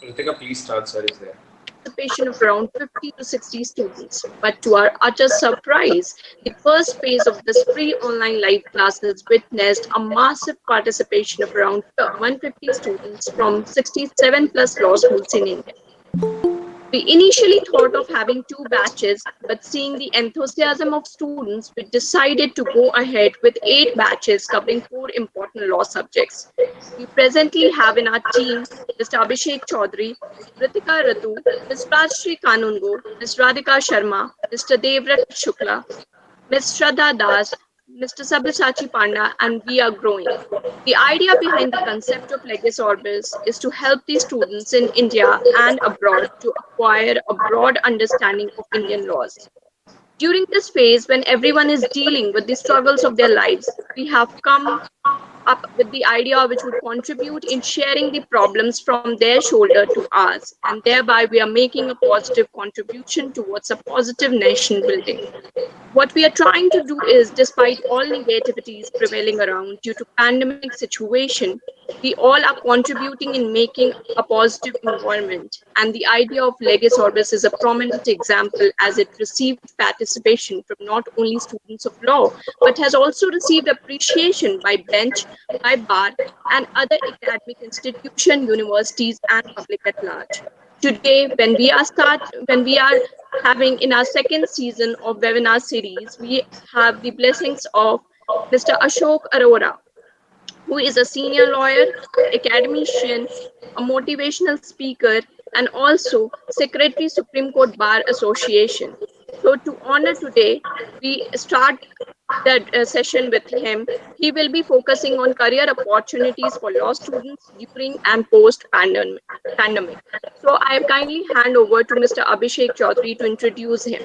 Ritika, please start. Sir is there. Participation of around 50 to 60 students. But to our utter surprise, the first phase of this free online live classes witnessed a massive participation of around 150 students from 67 plus law schools in India. We initially thought of having two batches, but seeing the enthusiasm of students, we decided to go ahead with eight batches covering four important law subjects. We presently have in our team Mr. Abhishek Chaudhary, Ritika Ratu, Ms. Rajshri Kanungo, Ms. Radhika Sharma, Mr. Devrat Shukla, Ms. Shraddha Das, Mr. Sabyasachi Panda, and we are growing. The idea behind the concept of Legis Orbis is to help the students in India and abroad to acquire a broad understanding of Indian laws. During this phase, when everyone is dealing with the struggles of their lives, we have come up with the idea which would contribute in sharing the problems from their shoulder to ours, and thereby we are making a positive contribution towards a positive nation building. What we are trying to do is, despite all negativities prevailing around due to pandemic situation, we all are contributing in making a positive environment. And the idea of Legis Orbis is a prominent example as it received participation from not only students of law, but has also received appreciation by bench, by bar, and other academic institution, universities, and public at large. Today, when we are having in our second season of webinar series, we have the blessings of Mr. Ashok Arora, who is a senior lawyer, academician, a motivational speaker, and also Secretary Supreme Court Bar Association. So to honor today, we start the session with him. He will be focusing on career opportunities for law students during and post pandemic. So I kindly hand over to Mr. Abhishek Chaudhary to introduce him.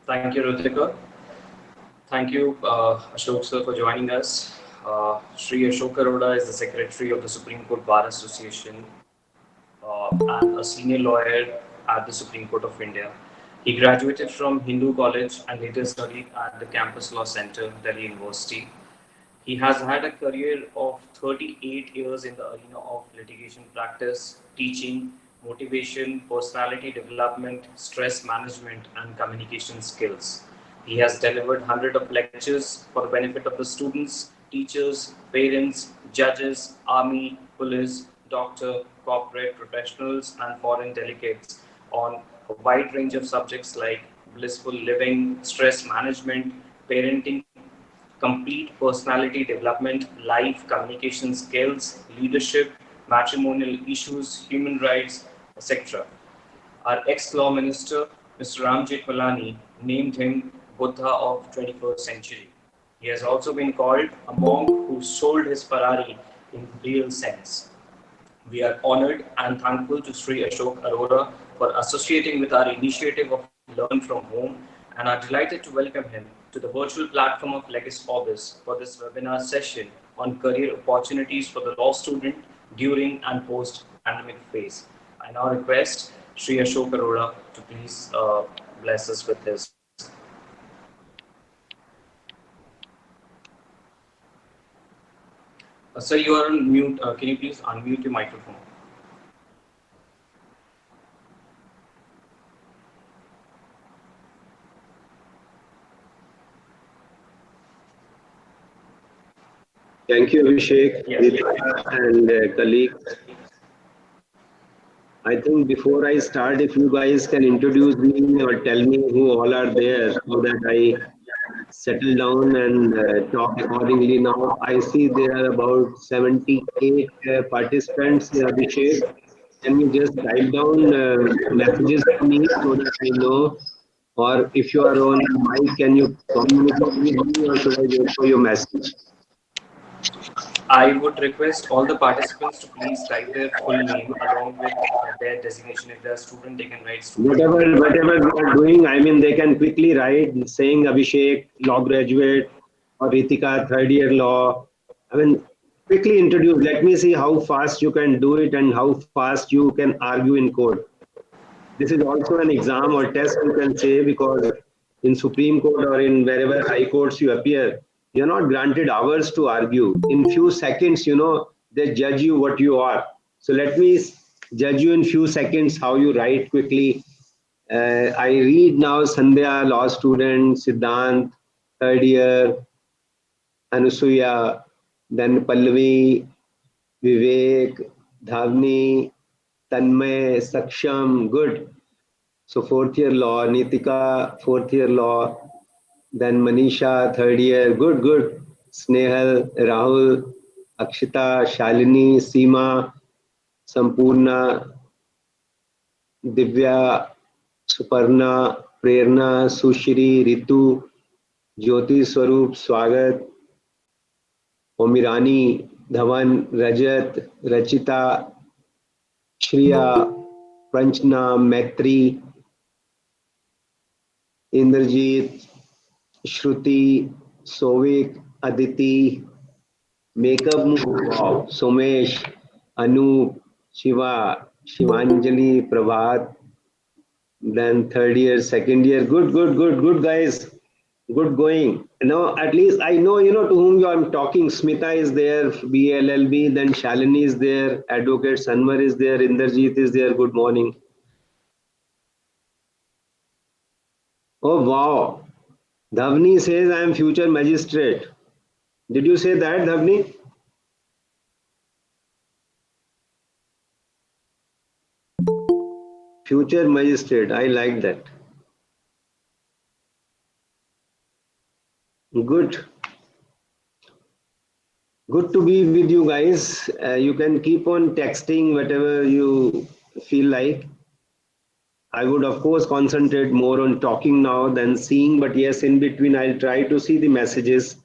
Thank you, Ritika. Thank you, Ashok sir, for joining us. Sri Ashok Arora is the Secretary of the Supreme Court Bar Association and a senior lawyer at the Supreme Court of India. He graduated from Hindu College and later studied at the Campus Law Center, Delhi University. He has had a career of 38 years in the arena of litigation practice, teaching, motivation, personality development, stress management, and communication skills. He has delivered hundreds of lectures for the benefit of the students, teachers, parents, judges, army, police, doctor, corporate professionals, and foreign delegates on a wide range of subjects like blissful living, stress management, parenting, complete personality development, life communication skills, leadership, matrimonial issues, human rights, etc. Our ex-law minister, Mr. Ram Jethmalani, named him Buddha of 21st century. He has also been called a monk who sold his Ferrari in real sense. We are honored and thankful to Sri Ashok Arora for associating with our initiative of Learn from Home and are delighted to welcome him to the virtual platform of Legis Orbis for this webinar session on career opportunities for the law student during and post pandemic phase. I now request Sri Ashok Arora to please bless us with his. Sir, you are on mute. Can you please unmute your microphone? Thank you, Abhishek, Yes. and colleagues. I think before I start, if you guys can introduce me or tell me who all are there so that I settle down and talk accordingly. Now, I see there are about 78 participants, Abhishek. Can you just type down messages to me so that I know? Or if you are on mic, can you communicate with me or should I wait for your message? I would request all the participants to please type their full name along with their designation. If they're a student, they can write student. Whatever they are doing, I mean, they can quickly write saying Abhishek, law graduate, or Ritika, third year law. I mean, quickly introduce. Let me see how fast you can do it and how fast you can argue in court. This is also an exam or test, you can say, because in Supreme Court or in wherever high courts you appear, You're not granted hours to argue. In few seconds, they judge you what you are. So let me judge you in few seconds how you write quickly. I read now Sandhya, law student, Siddhant, third year, Anusuya, then Pallavi, Vivek, Dhavni, Tanmay, Saksham, good. So fourth year law, Nitika, fourth year law, then Manisha, third year, good, good. Snehal, Rahul, Akshita, Shalini, Seema, Sampurna, Divya, Suparna, Prerna, Sushri, Ritu, Jyoti Swarup, Swagat, Omirani, Dhawan, Rajat, Rachita, Shriya, Pranchna, Maitri, Indrajit, Shruti, Sovik, Aditi, Makeup Move, wow, Somesh, Anup, Shiva, Shivanjali, Prabhat, then third year, second year, good, good, good, good guys, good going. Now, at least I know, to whom I'm talking. Smita is there, BLLB, then Shalini is there, Advocate Sanwar is there, Inderjeet is there, good morning. Oh, wow. Dhavni says, I am future magistrate. Did you say that, Dhavni? Future magistrate, I like that. Good. Good to be with you guys. You can keep on texting whatever you feel like. I would, of course, concentrate more on talking now than seeing, but yes, in between, I'll try to see the messages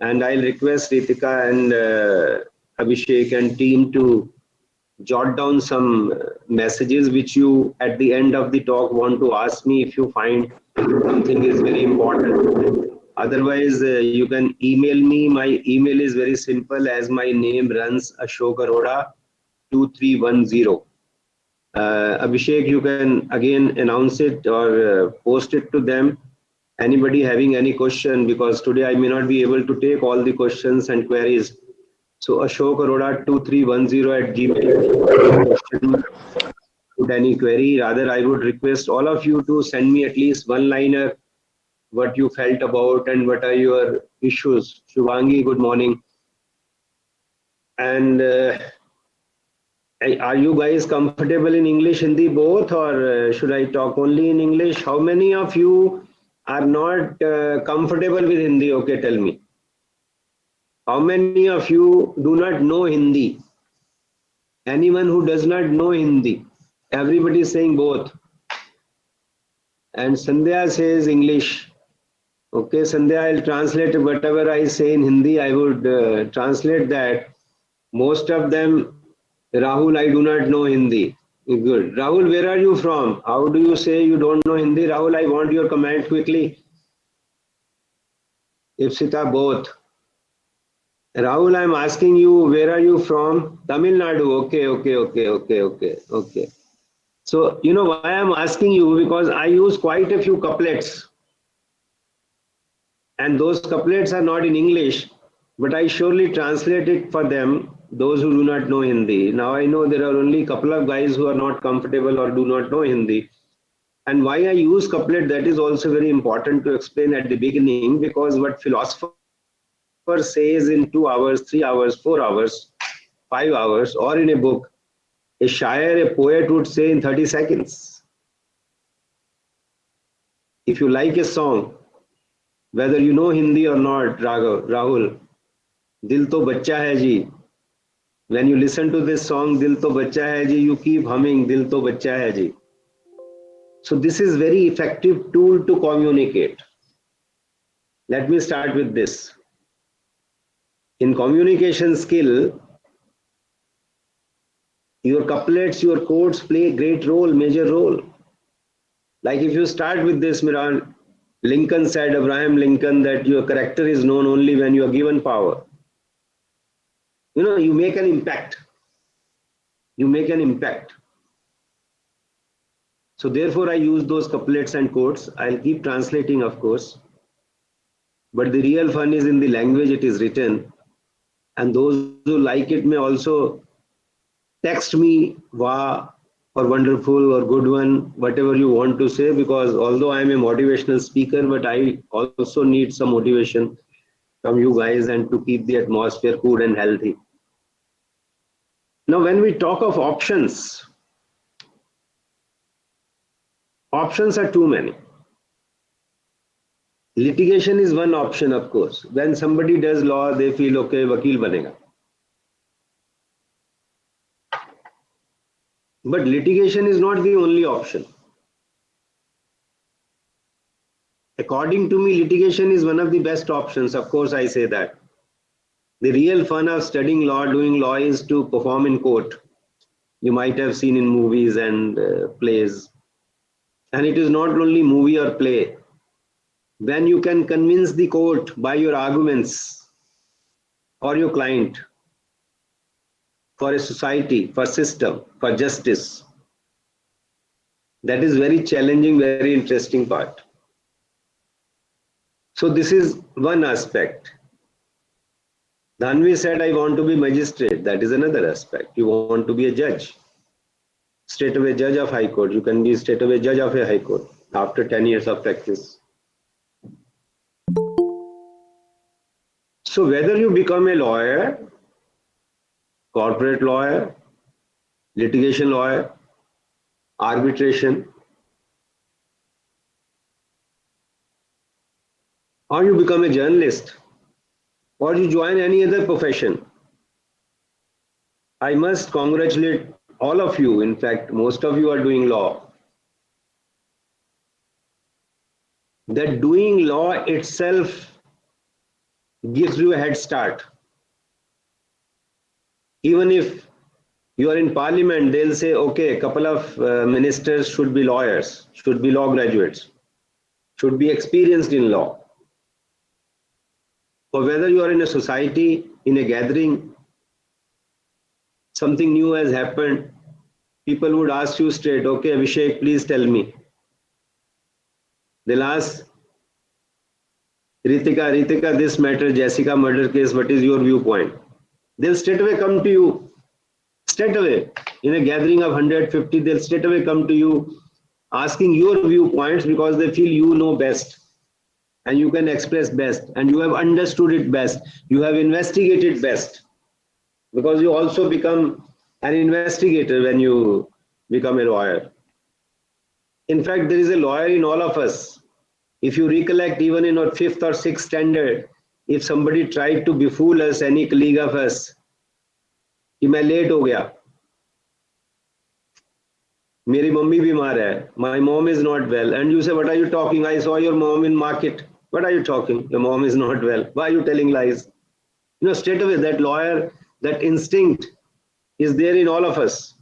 and I'll request Ritika and Abhishek and team to jot down some messages which you at the end of the talk want to ask me if you find something is very important. Otherwise, you can email me. My email is very simple as my name runs, Ashok Arora 2310. Abhishek, you can again announce it or post it to them. Anybody having any question, because today I may not be able to take all the questions and queries. So Ashok Arora 2310 @gmail. Put any query. Rather, I would request all of you to send me at least one-liner, what you felt about and what are your issues. Shubhangi, good morning. And are you guys comfortable in English, Hindi both, or should I talk only in English? How many of you are not comfortable with Hindi? Okay, tell me. How many of you do not know Hindi? Anyone who does not know Hindi? Everybody is saying both. And Sandhya says English. Okay, Sandhya, I'll translate whatever I say in Hindi. I would translate that. Most of them, Rahul, I do not know Hindi. Good. Rahul, where are you from? How do you say you don't know Hindi? Rahul, I want your comment quickly. Ipsita, both. Rahul, I'm asking you, where are you from? Tamil Nadu. Okay. So, you know why I'm asking you? Because I use quite a few couplets. And those couplets are not in English, but I surely translate it for them, those who do not know Hindi. Now I know there are only a couple of guys who are not comfortable or do not know Hindi. And why I use couplet, that is also very important to explain at the beginning, because what philosopher says in 2 hours, 3 hours, 4 hours, 5 hours, or in a book, a shair, a poet would say in 30 seconds. If you like a song, whether you know Hindi or not, Rahul, Dil to Bachcha Hai Ji. When you listen to this song, Dil to Bachcha Hai Ji, you keep humming Dil to Bachcha Hai Ji. So this is very effective tool to communicate. Let me start with this. In communication skill, your couplets, your quotes play a great role, major role. Like if you start with this, Miran, Lincoln said, Abraham Lincoln, that your character is known only when you are given power. You know, you make an impact. You make an impact. So therefore, I use those couplets and quotes. I'll keep translating, of course. but the real fun is in the language it is written. And those who like it may also text me, wow, or wonderful, or good one, whatever you want to say, because although I am a motivational speaker, but I also need some motivation from you guys and to keep the atmosphere cool and healthy. Now, when we talk of options, options are too many. Litigation is one option, of course. When somebody does law, they feel, okay, vakil banega. But litigation is not the only option. According to me, litigation is one of the best options. Of course, I say that. The real fun of studying law, doing law, is to perform in court. You might have seen in movies and plays. And it is not only movie or play. When you can convince the court by your arguments or your client for a society, for system, for justice, that is very challenging, very interesting part. So this is one aspect. Dhanvi said, I want to be magistrate. That is another aspect. You want to be a judge. Straight away judge of High Court. You can be straight away judge of a High Court after 10 years of practice. So whether you become a lawyer, corporate lawyer, litigation lawyer, arbitration, or you become a journalist, or you join any other profession, I must congratulate all of you. In fact, most of you are doing law. That doing law itself gives you a head start. Even if you are in parliament, they'll say, okay, a couple of ministers should be lawyers, should be law graduates, should be experienced in law. Or whether you are in a society, in a gathering, something new has happened, people would ask you straight, okay, Abhishek, please tell me. They'll ask, Ritika, this matter, Jessica murder case, what is your viewpoint? They'll straight away come to you. Straight away. In a gathering of 150, they'll straight away come to you asking your viewpoints because they feel you know best and you can express best and you have understood it best. You have investigated best because you also become an investigator when you become a lawyer. In fact, there is a lawyer in all of us. If you recollect, even in our 5th or 6th standard, if somebody tried to befool us, any colleague of us, कि मैं late हो गया, मेरी mummy बीमार है, my mom is not well, and you say, what are you talking? I saw your mom in market. What are you talking? Your mom is not well. Why are you telling lies? You know, straight away that lawyer, that instinct is there in all of us.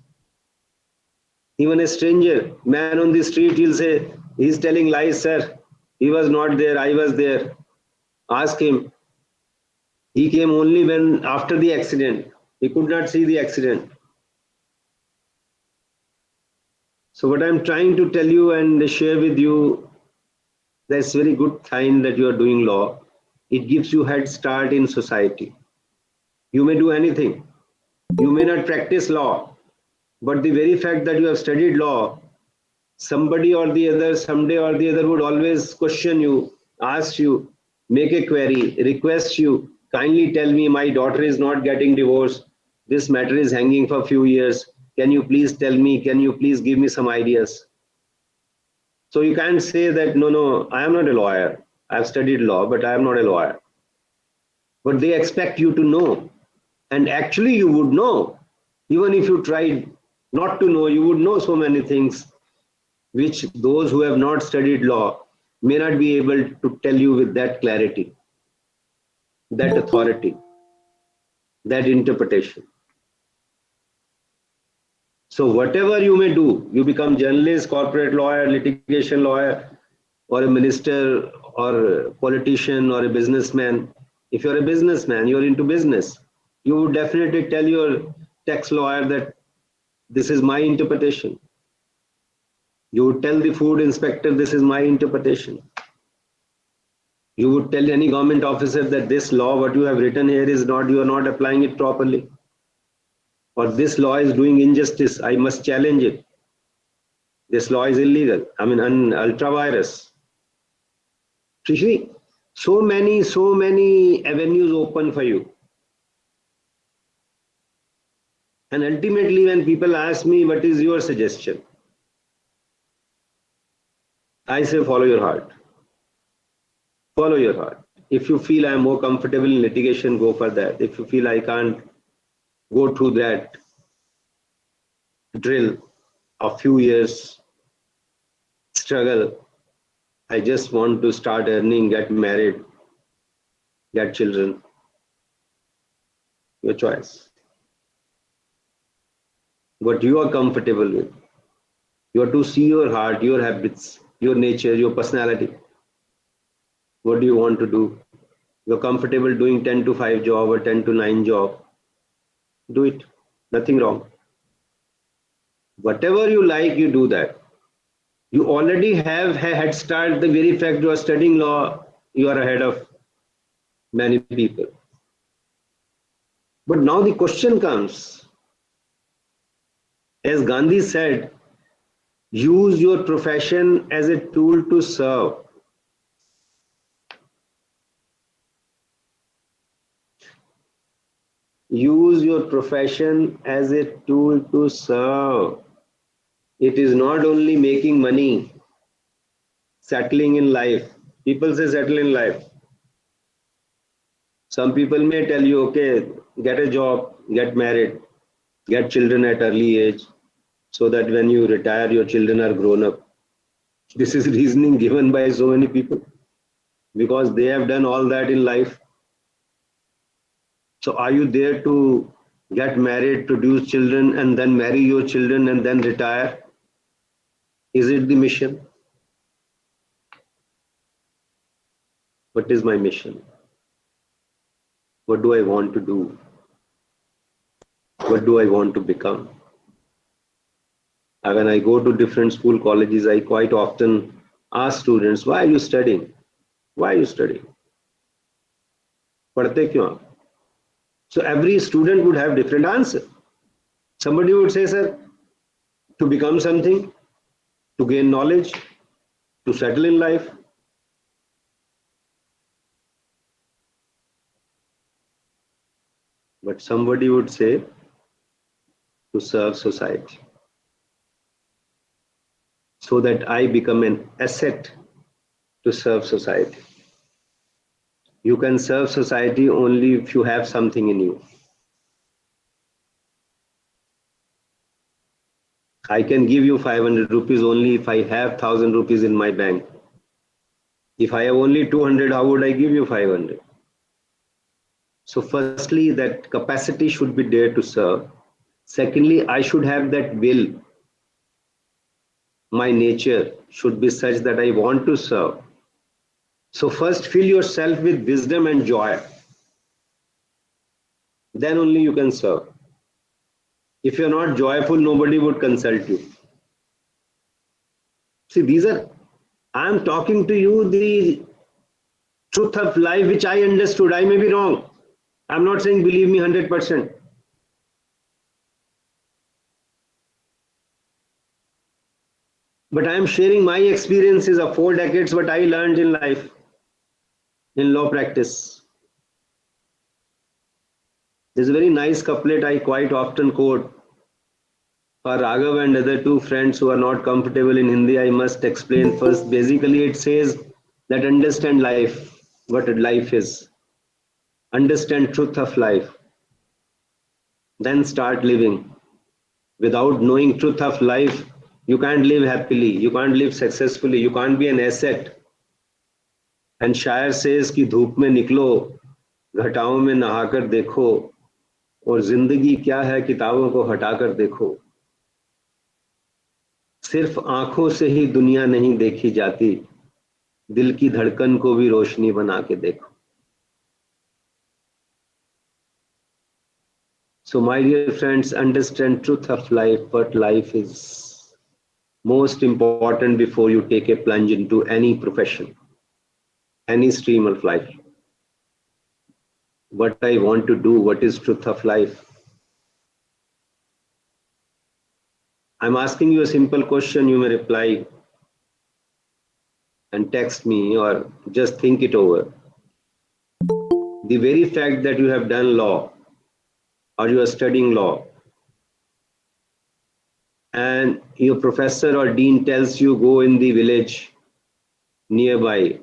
Even a stranger, man on the street, he'll say, he's telling lies, sir. He was not there, I was there. Ask him. He came only when after the accident. He could not see the accident. So what I'm trying to tell you and share with you, that's very good sign that you are doing law. It gives you head start in society. You may do anything. You may not practice law, but the very fact that you have studied law, somebody or the other, someday or the other would always question you, ask you, make a query, request you, kindly tell me my daughter is not getting divorced. This matter is hanging for a few years. Can you please tell me? Can you please give me some ideas? So you can't say that, no, I am not a lawyer. I have studied law, but I am not a lawyer. But they expect you to know. And actually you would know. Even if you tried not to know, you would know so many things which those who have not studied law may not be able to tell you with that clarity, that authority, that interpretation. So whatever you may do, you become journalist, corporate lawyer, litigation lawyer, or a minister, or a politician, or a businessman. If you're a businessman, you're into business, you would definitely tell your tax lawyer that this is my interpretation. You would tell the food inspector, this is my interpretation. You would tell any government officer that this law, what you have written here is not, you are not applying it properly. Or this law is doing injustice, I must challenge it. This law is illegal. I mean, ultra virus. So many avenues open for you. And ultimately, when people ask me, what is your suggestion? I say, follow your heart. Follow your heart. If you feel I am more comfortable in litigation, go for that. If you feel I can't go through that drill of few years struggle, I just want to start earning, get married, get children. Your choice. What you are comfortable with. You have to see your heart, your habits, your nature, your personality. What do you want to do? You're comfortable doing 10 to 5 job or 10 to 9 job. Do it. Nothing wrong. Whatever you like, you do that. You already have a head start. The very fact you are studying law, you are ahead of many people. But now the question comes, as Gandhi said, use your profession as a tool to serve. Use your profession as a tool to serve. It is not only making money, settling in life. People say settle in life. Some people may tell you, okay, get a job, get married, get children at early age, so that when you retire, your children are grown up. This is reasoning given by so many people because they have done all that in life. So are you there to get married, produce children, and then marry your children and then retire? Is it the mission? What is my mission? What do I want to do? What do I want to become? And when I go to different school colleges, I quite often ask students, why are you studying? Why are you studying? Padhte kyun? So every student would have different answer. Somebody would say, sir, to become something, to gain knowledge, to settle in life. But somebody would say, to serve society, so that I become an asset to serve society. You can serve society only if you have something in you. I can give you 500 rupees only if I have 1000 rupees in my bank. If I have only 200, how would I give you 500? So firstly, that capacity should be there to serve. Secondly, I should have that will. My nature should be such that I want to serve. So first fill yourself with wisdom and joy. Then only you can serve. If you're not joyful, nobody would consult you. See, I'm talking to you the truth of life which I understood. I may be wrong. I'm not saying believe me 100%. But I am sharing my experiences of 4 decades, what I learned in life, in law practice. There's a very nice couplet I quite often quote. For Raghav and other 2 friends who are not comfortable in Hindi, I must explain first. Basically, it says that understand life, what life is. Understand truth of life. Then start living. Without knowing truth of life, you can't live happily, you can't live successfully, you can't be an asset. And Shair says कि धूप में निकलो, घटाओं में नहाकर देखो, और जिंदगी क्या है किताबों को हटाकर देखो. सिर्फ आंखों से ही दुनिया नहीं देखी जाती, दिल की धड़कन को भी रोशनी बना के देखो. So my dear friends, understand truth of life, what life is. Most important before you take a plunge into any profession. any stream of life. What I want to do, what is truth of life? I'm asking you a simple question, you may reply and text me or just think it over. The very fact that you have done law or you are studying law and your professor or dean tells you go in the village nearby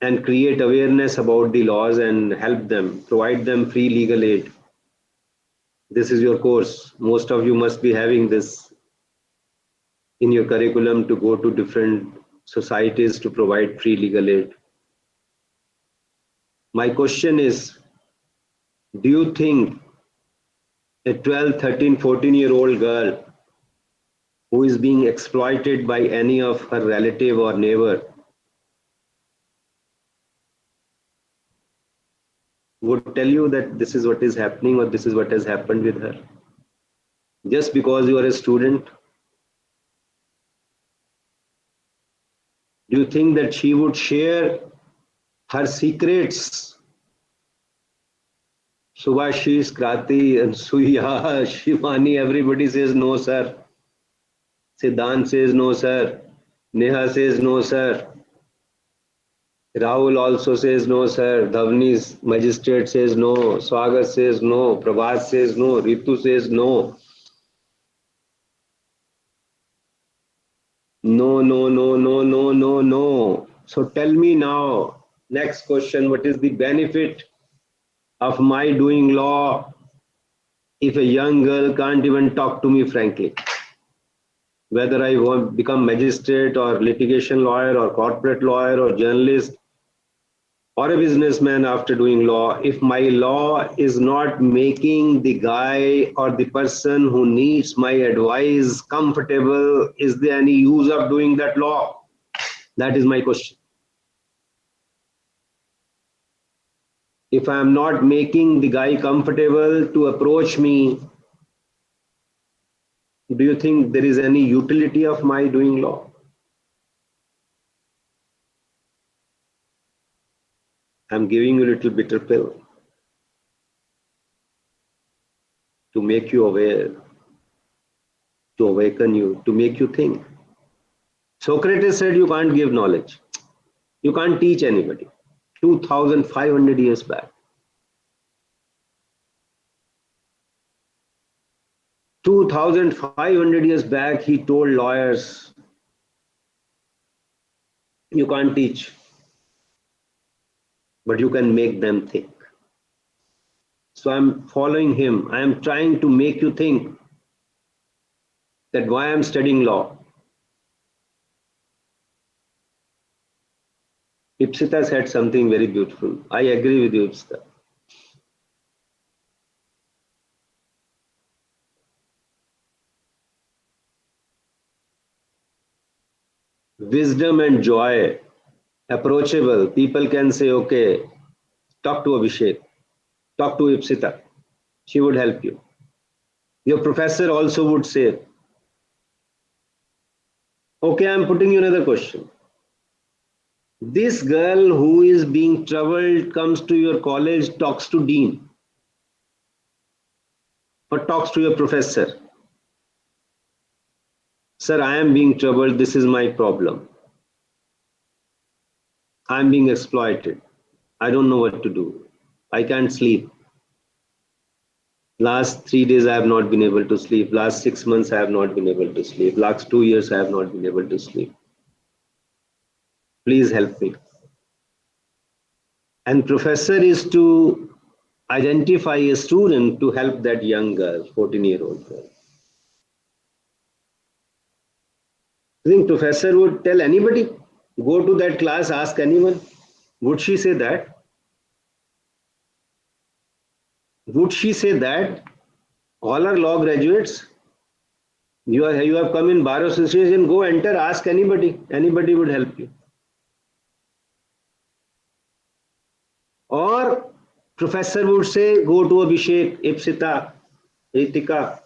and create awareness about the laws and help them, provide them free legal aid. This is your course. Most of you must be having this in your curriculum to go to different societies to provide free legal aid. My question is, do you think a 12, 13, 14-year-old girl who is being exploited by any of her relative or neighbor would tell you that this is what is happening or this is what has happened with her? Just because you are a student, do you think that she would share her secrets? Subhashish, Krati, and Suya, Shivani, everybody says no, sir. Siddhant says no, sir. Neha says no, sir. Rahul also says no, sir. Dhavni's magistrate says no. Swagat says no. Prabhat says no. Ritu says no. No, no, no, no, no, no, no. So tell me now, next question, what is the benefit of my doing law if a young girl can't even talk to me frankly? Whether I want to become magistrate or litigation lawyer or corporate lawyer or journalist or a businessman after doing law, if my law is not making the guy or the person who needs my advice comfortable, is there any use of doing that law? That is my question. If I am not making the guy comfortable to approach me, do you think there is any utility of my doing law? I'm giving you a little bitter pill to make you aware, to awaken you, to make you think. Socrates said you can't give knowledge. You can't teach anybody. 2,500 years back. 2,500 years back, he told lawyers, you can't teach, but you can make them think. So I'm following him. I am trying to make you think that why I'm studying law. Ipsita said something very beautiful. I agree with you, Ipsita. Wisdom and joy, approachable. People can say, okay, talk to Abhishek, talk to Ipsita. She would help you. Your professor also would say, okay, I'm putting you another question. This girl who is being troubled comes to your college, talks to dean or talks to your professor. Sir, I am being troubled. This is my problem. I'm being exploited. I don't know what to do. I can't sleep. Last 3 days, I have not been able to sleep. Last 6 months, I have not been able to sleep. Last 2 years, I have not been able to sleep. Please help me. And professor is to identify a student to help that young girl, 14-year-old girl. I think professor would tell anybody, go to that class, ask anyone. Would she say that? Would she say that? All are law graduates. You have come in bar association, go enter, ask anybody. Anybody would help you. Or professor would say, go to Abhishek, Ipsita, Ritika,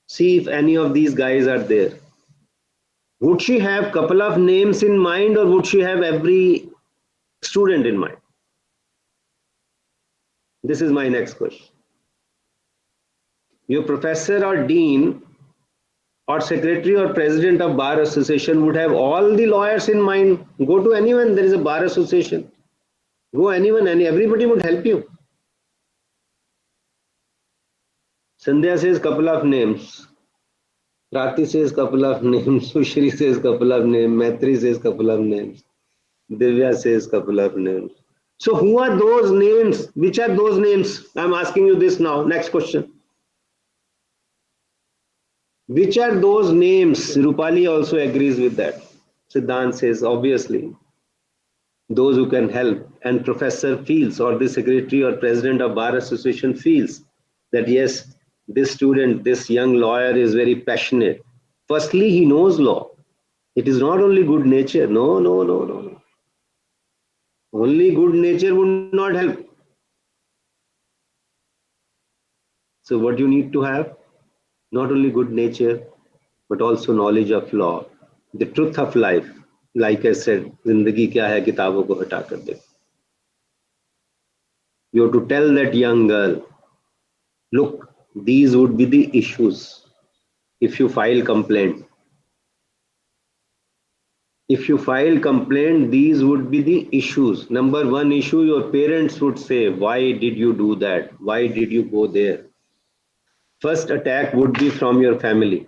see if any of these guys are there. Would she have couple of names in mind, or would she have every student in mind? This is my next question. Your professor or dean or secretary or president of bar association would have all the lawyers in mind. Go to anyone, there is a bar association. Go anyone, and everybody would help you. Sandhya says couple of names. Prati says couple of names. Sushri says couple of names. Maitri says couple of names. Divya says couple of names. So who are those names? Which are those names? I'm asking you this now. Next question. Which are those names? Rupali also agrees with that. Siddhant says, obviously, those who can help. And Professor feels, or the secretary or president of Bar Association feels that yes, this student, this young lawyer is very passionate. Firstly, he knows law. It is not only good nature. No, no, no, no, no. Only good nature would not help. So what you need to have? Not only good nature, but also knowledge of law, the truth of life. Like I said, zindagi kya hai, kitabon ko hata kar de. You have to tell that young girl, look, these would be the issues if you file complaint. If you file complaint, these would be the issues. Number one issue, your parents would say, why did you do that? Why did you go there? First attack would be from your family.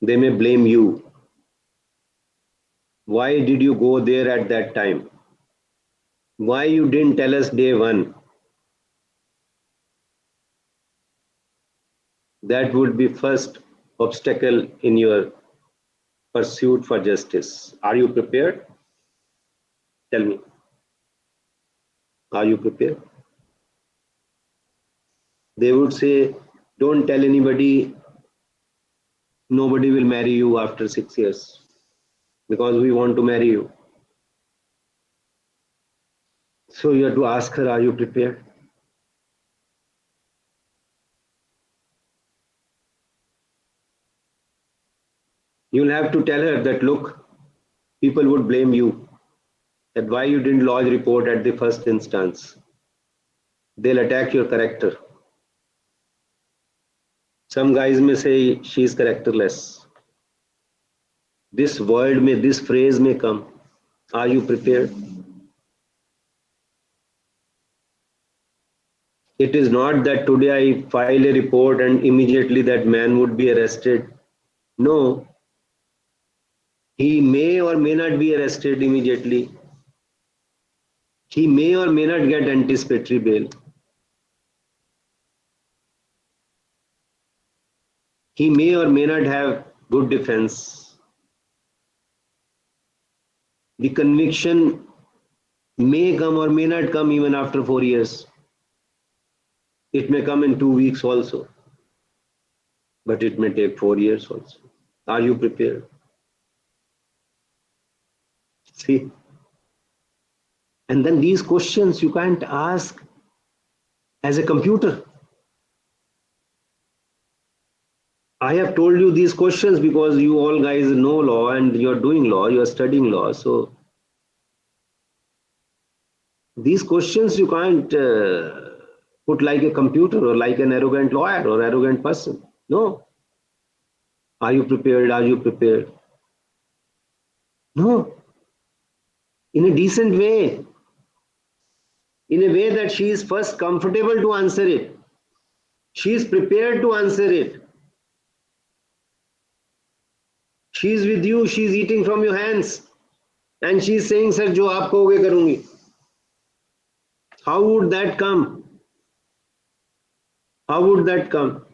They may blame you. Why did you go there at that time? Why you didn't tell us day one? That would be first obstacle in your pursuit for justice. Are you prepared? Tell me. Are you prepared? They would say, don't tell anybody, nobody will marry you after 6 years because we want to marry you. So you have to ask her, are you prepared? You'll have to tell her that, look, people would blame you, that why you didn't lodge report at the first instance. They'll attack your character. Some guys may say she is characterless. This word may, this phrase may come. Are you prepared? It is not that today I file a report and immediately that man would be arrested. No. He may or may not be arrested immediately. He may or may not get anticipatory bail. He may or may not have good defense. The conviction may come or may not come even after 4 years. It may come in 2 weeks also. But it may take 4 years also. Are you prepared? See? And then these questions you can't ask as a computer. I have told you these questions because you all guys know law and you're doing law, you're studying law. So these questions you can't put like a computer or like an arrogant lawyer or arrogant person. No. Are you prepared? Are you prepared? No. In a decent way. In a way that she is first comfortable to answer it. She is prepared to answer it. She is with you, she is eating from your hands. And she is saying, sir, jo aap kahoge karungi. How would that come? How would that come?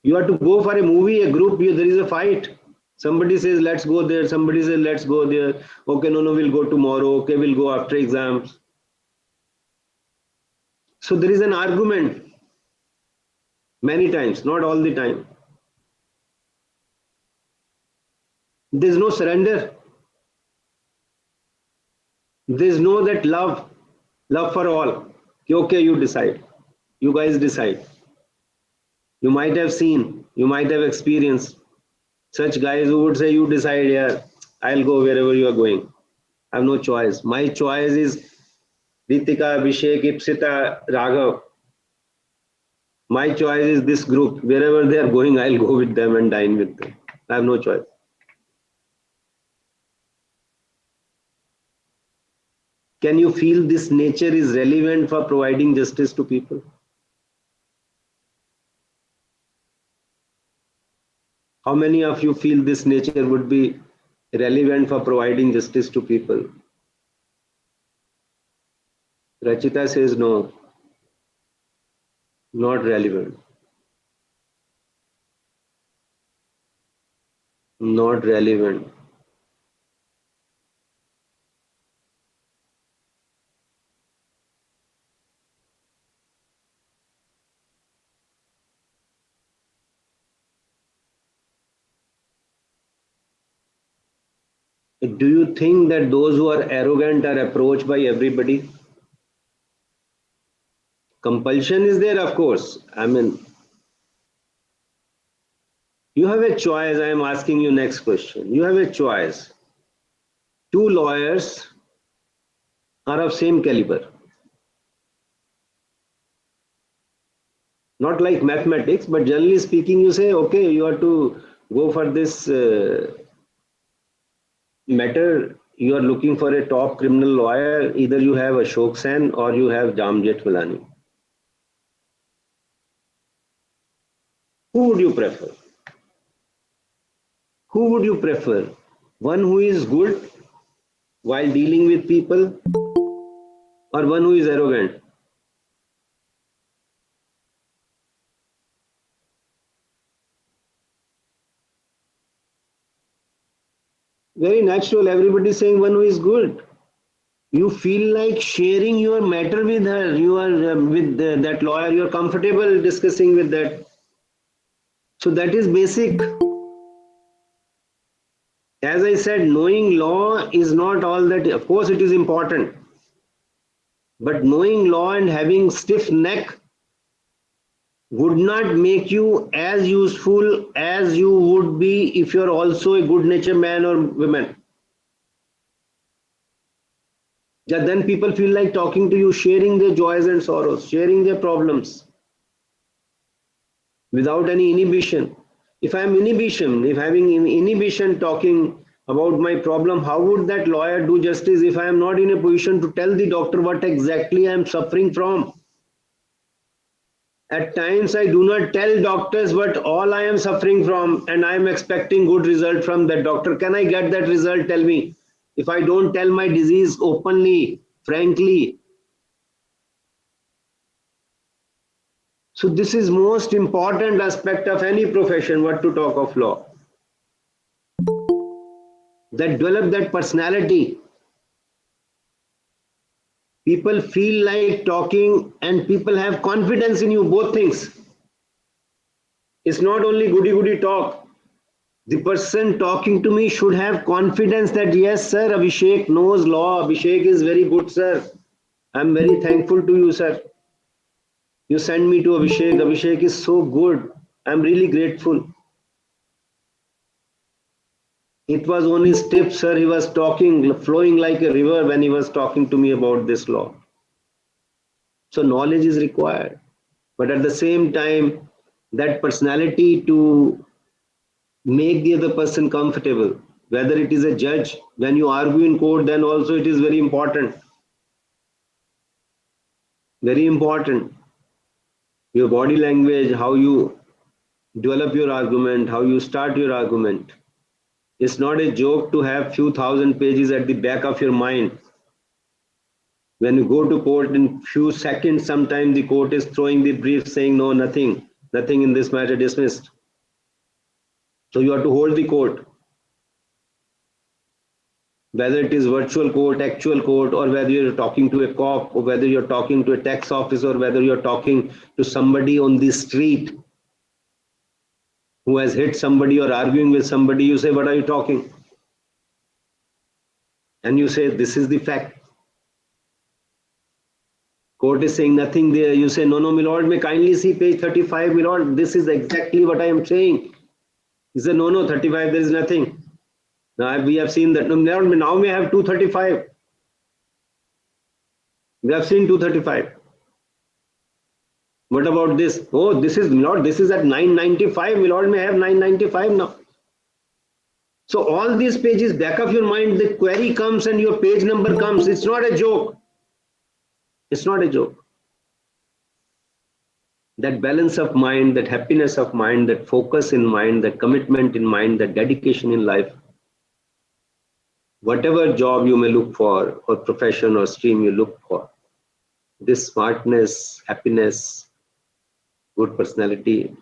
You have to go for a movie, a group, there is a fight. Somebody says, let's go there. Somebody says, let's go there. Okay, no, we'll go tomorrow. Okay, we'll go after exams. So there is an argument. Many times, not all the time. There is no surrender. There's no that love for all. Okay, you decide. You guys decide. You might have seen, you might have experienced such guys who would say, you decide, yeah, I'll go wherever you are going. I have no choice. My choice is Ritika, Abhishek, Ipsita, Raghav. My choice is this group. Wherever they are going, I'll go with them and dine with them. I have no choice. Can you feel this nature is relevant for providing justice to people? How many of you feel this nature would be relevant for providing justice to people? Rachita says no, not relevant. Not relevant. Do you think that those who are arrogant are approached by everybody? Compulsion is there, of course. I mean, you have a choice. I am asking you next question. You have a choice. Two lawyers are of same caliber. Not like mathematics, but generally speaking, you say, okay, you have to go for this matter. You are looking for a top criminal lawyer. Either you have Ashok Sen or you have Jam Jethmalani. Who would you prefer? Who would you prefer? One who is good while dealing with people, or one who is arrogant? Very natural. Everybody is saying one who is good. You feel like sharing your matter with her. You are with that lawyer. You are comfortable discussing with that. So that is basic. As I said, knowing law is not all that. Of course, it is important. But knowing law and having stiff neck would not make you as useful as you would be if you're also a good natured man or woman. Yeah, then people feel like talking to you, sharing their joys and sorrows, sharing their problems without any inhibition. If I'm having inhibition talking about my problem, how would that lawyer do justice if I am not in a position to tell the doctor what exactly I am suffering from? At times I do not tell doctors what all I am suffering from, and I am expecting good result from that doctor. Can I get that result? Tell me. If I don't tell my disease openly, frankly. So this is most important aspect of any profession, what to talk of law. That develop that personality. People feel like talking and people have confidence in you, both things. It's not only goody talk. The person talking to me should have confidence that yes, sir, Abhishek knows law. Abhishek is very good, sir. I'm very thankful to you, sir. You send me to Abhishek. Abhishek is so good. I'm really grateful. It was on his tips, sir. He was talking, flowing like a river when he was talking to me about this law. So knowledge is required. But at the same time, that personality to make the other person comfortable, whether it is a judge, when you argue in court, then also it is very important. Very important. Your body language, how you develop your argument, how you start your argument. It's not a joke to have few thousand pages at the back of your mind. When you go to court in few seconds, sometimes the court is throwing the brief saying, no, nothing in this matter dismissed. So you have to hold the court. Whether it is virtual court, actual court, or whether you're talking to a cop, or whether you're talking to a tax officer, or whether you're talking to somebody on the street who has hit somebody or arguing with somebody, you say, what are you talking? And you say, this is the fact. Court is saying nothing there. You say, no, my lord, may kindly see page 35, my lord. This is exactly what I am saying. He said, no, 35, there is nothing. Now we have seen that. Now we have 235. We have seen 235. What about this? Oh, this is, my lord, this is at 995. My lord may have 995 now. So all these pages, back of your mind, the query comes and your page number comes. It's not a joke. It's not a joke. That balance of mind, that happiness of mind, that focus in mind, that commitment in mind, that dedication in life, whatever job you may look for, or profession or stream you look for, this smartness, happiness, good personality,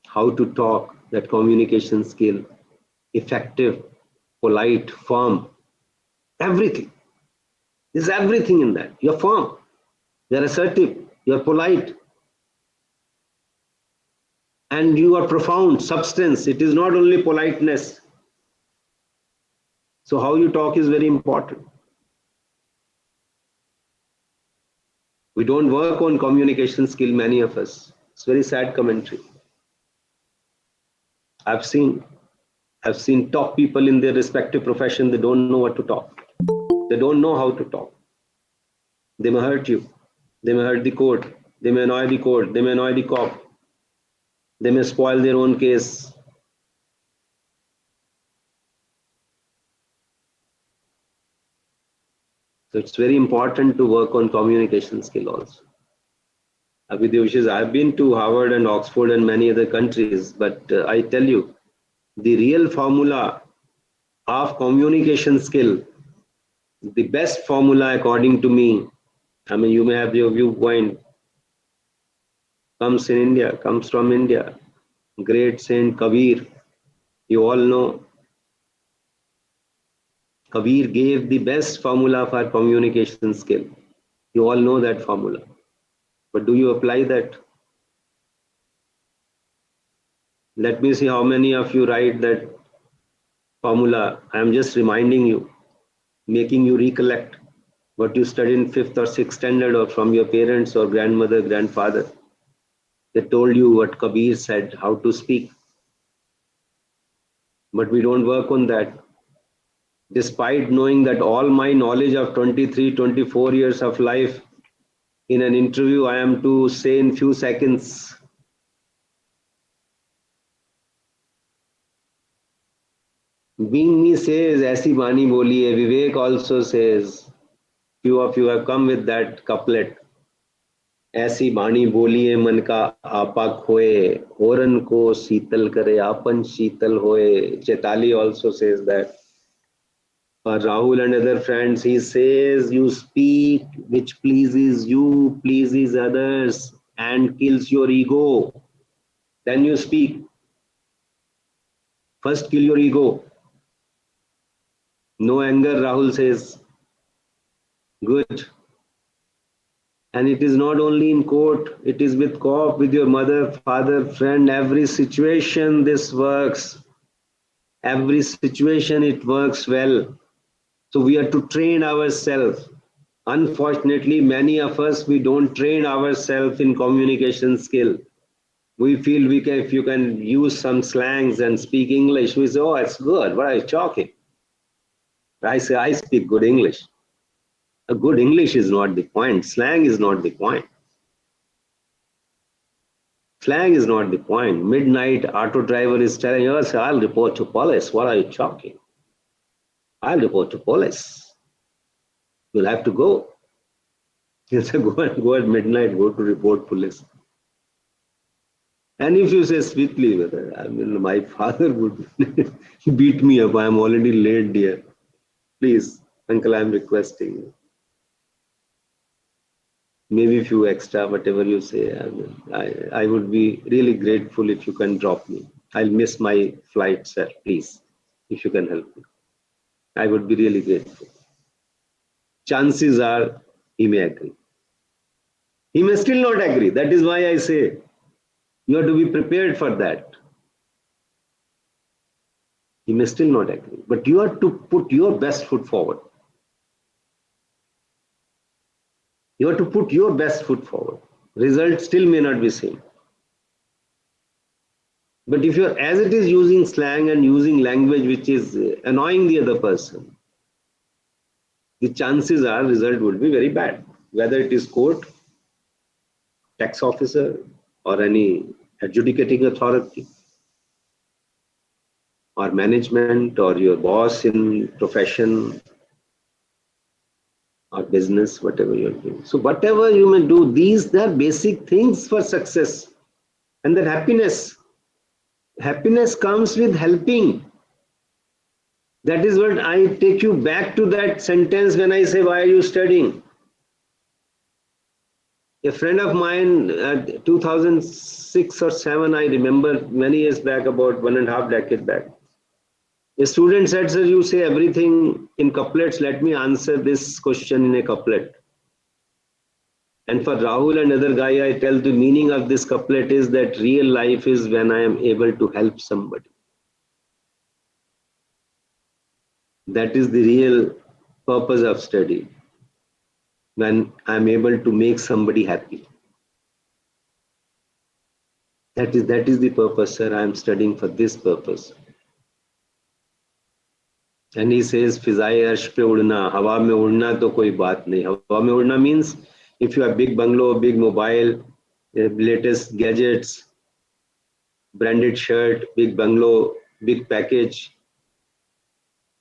how to talk, that communication skill, effective, polite, firm, everything. There's everything in that. You're firm, you're assertive, you're polite, and you are profound, substance. It is not only politeness. So how you talk is very important. We don't work on communication skill, many of us. It's very sad commentary. I've seen top people in their respective profession, they don't know what to talk. They don't know how to talk. They may hurt you. They may hurt the court. They may annoy the court. They may annoy the cop. They may spoil their own case. So it's very important to work on communication skill also. With the wishes, I've been to Harvard and Oxford and many other countries, but I tell you, the real formula of communication skill, the best formula according to me, I mean, you may have your viewpoint, comes from India. Great Saint Kabir, you all know. Kabir gave the best formula for communication skill. You all know that formula. But do you apply that? Let me see how many of you write that formula. I am just reminding you, making you recollect what you studied in 5th or 6th standard, or from your parents or grandmother, grandfather. They told you what Kabir said, how to speak. But we don't work on that. Despite knowing that all my knowledge of 23, 24 years of life, in an interview I am to say in few seconds. Bing says, "Aisi bani boli hai." Vivek also says, few of you have come with that couplet. ऐसी बाणी बोलिए मन का आपा खोए, होरन को शीतल करे आपन शीतल होए. Chetali also says that. For Rahul and other friends, he says, you speak which pleases you, pleases others, and kills your ego. Then you speak. First kill your ego. No anger, Rahul says. Good. And it is not only in court, it is with cop, with your mother, father, friend, every situation this works. Every situation it works well. So we are to train ourselves. Unfortunately, many of us, we don't train ourselves in communication skill. We feel we can, if you can use some slangs and speak English, we say, oh, it's good, what are you talking? I say, I speak good English. A good English is not the point. Slang is not the point. Slang is not the point. Midnight auto driver is telling us, I'll report to police. What are you talking? I'll report to police. You'll have to go. He'll say, go at midnight, go to report police. And if you say sweetly, I mean, my father would beat me up. I'm already late, dear. Please, uncle, I'm requesting you. Maybe a few extra, whatever you say. I would be really grateful if you can drop me. I'll miss my flight, sir. Please, if you can help me. I would be really grateful. Chances are he may agree. He may still not agree. That is why I say you have to be prepared for that. He may still not agree. But you have to put your best foot forward. You have to put your best foot forward. Result still may not be same. But if you're as it is using slang and using language which is annoying the other person, the chances are result would be very bad. Whether it is court, tax officer, or any adjudicating authority, or management, or your boss in profession or business, whatever you're doing. So whatever you may do, these are basic things for success. And then happiness comes with helping. That is what I take you back to that sentence when I say, why are you studying? A friend of mine, 2006 or 7, I remember many years back, about 1.5 decades back. A student said, sir, you say everything in couplets. Let me answer this question in a couplet. And for Rahul and other guy, I tell the meaning of this couplet is that real life is when I am able to help somebody. That is the real purpose of study. When I am able to make somebody happy. That is the purpose, sir. I am studying for this purpose. And he says, Fizai arsh pe udna, hawa mein udna to koi baat nahi. Hawa mein udna means if you have big bungalow, big mobile, latest gadgets, branded shirt, big bungalow, big package,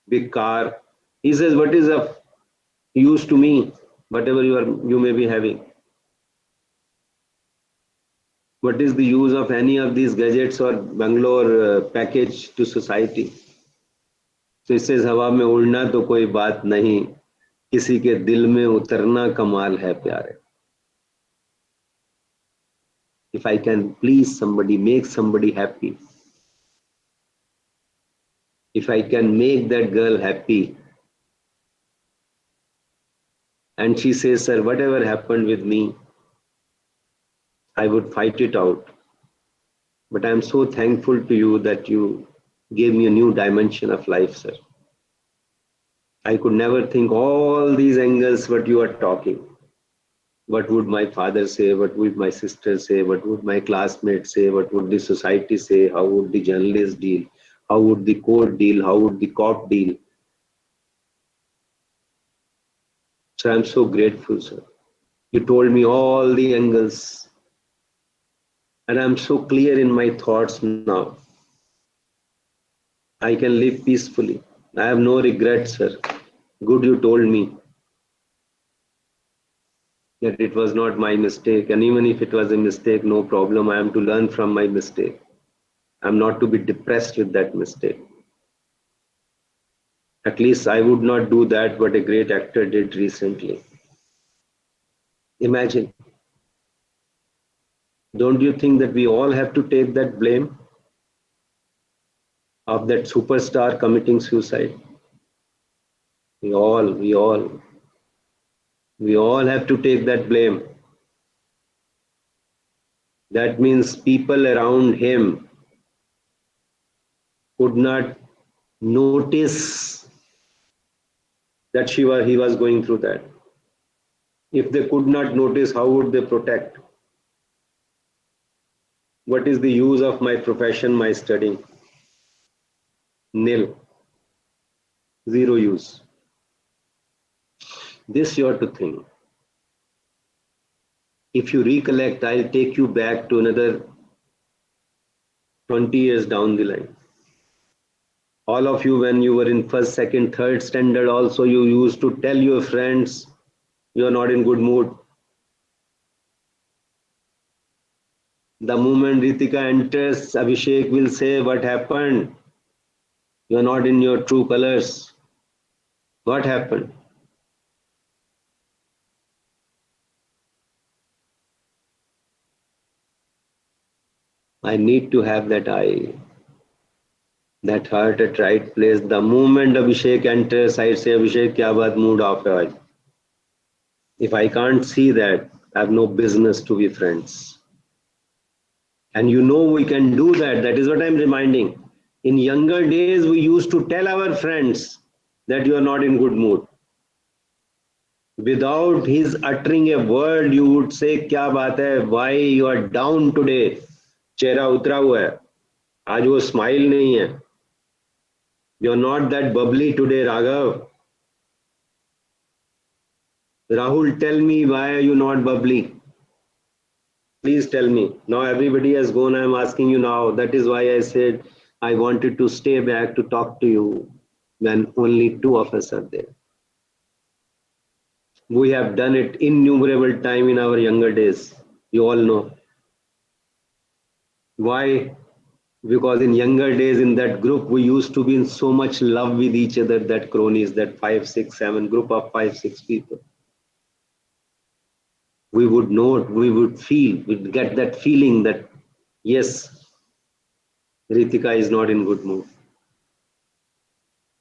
big car. He says, what is of use to me, whatever you may be having? What is the use of any of these gadgets or bungalow or package to society? So he says, हवा में उड़ना तो कोई बात नहीं, किसी के दिल में उतरना कमाल है प्यारे. If I can please somebody, make somebody happy, if I can make that girl happy, and she says, sir, whatever happened with me, I would fight it out. But I am so thankful to you that you gave me a new dimension of life, sir. I could never think all these angles what you are talking. What would my father say? What would my sister say? What would my classmates say? What would the society say? How would the journalist deal? How would the court deal? How would the cop deal? So I'm so grateful, sir. You told me all the angles. And I'm so clear in my thoughts now. I can live peacefully. I have no regrets, sir. Good you told me that it was not my mistake. And even if it was a mistake, no problem. I am to learn from my mistake. I'm not to be depressed with that mistake. At least I would not do that what a great actor did recently. Imagine. Don't you think that we all have to take that blame of that superstar committing suicide? We all have to take that blame. That means people around him could not notice that he was going through that. If they could not notice, how would they protect? What is the use of my profession, my studying? Nil. Zero use. This you have to think. If you recollect, I'll take you back to another 20 years down the line. All of you, when you were in first, second, third standard also, you used to tell your friends, you are not in good mood. The moment Ritika enters, Abhishek will say, what happened? You are not in your true colors. What happened? I need to have that eye, that heart at right place. The moment Abhishek enters, I say, Abhishek, kya baat, mood off hai aaj. If I can't see that, I have no business to be friends. And you know we can do that. That is what I'm reminding. In younger days, we used to tell our friends that you are not in good mood. Without his uttering a word, you would say, क्या बात है? Why you are down today? चेहरा उतरा हुआ है. आज वो smile नहीं है. You're not that bubbly today, Raghav. Rahul, tell me, why are you not bubbly? Please tell me. Now everybody has gone. I'm asking you now. That is why I said I wanted to stay back to talk to you when only two of us are there. We have done it innumerable time in our younger days. You all know. Why? Because in younger days in that group, we used to be in so much love with each other, that cronies, that 5, 6, 7 group of 5, 6 people. We would know, we would feel, we'd get that feeling that, yes, Ritika is not in good mood.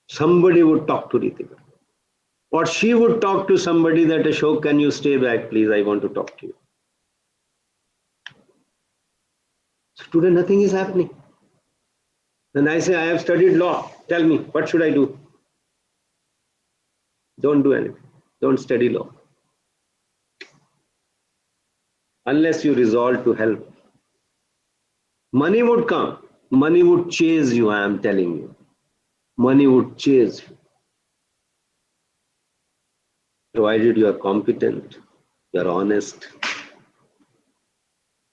Somebody would talk to Ritika. Or she would talk to somebody that, Ashok, can you stay back, please? I want to talk to you. So today nothing is happening. Then I say, I have studied law. Tell me, what should I do? Don't do anything. Don't study law. Unless you resolve to help. Money would come. Money would chase you, I am telling you. Money would chase you. Provided you are competent, you are honest,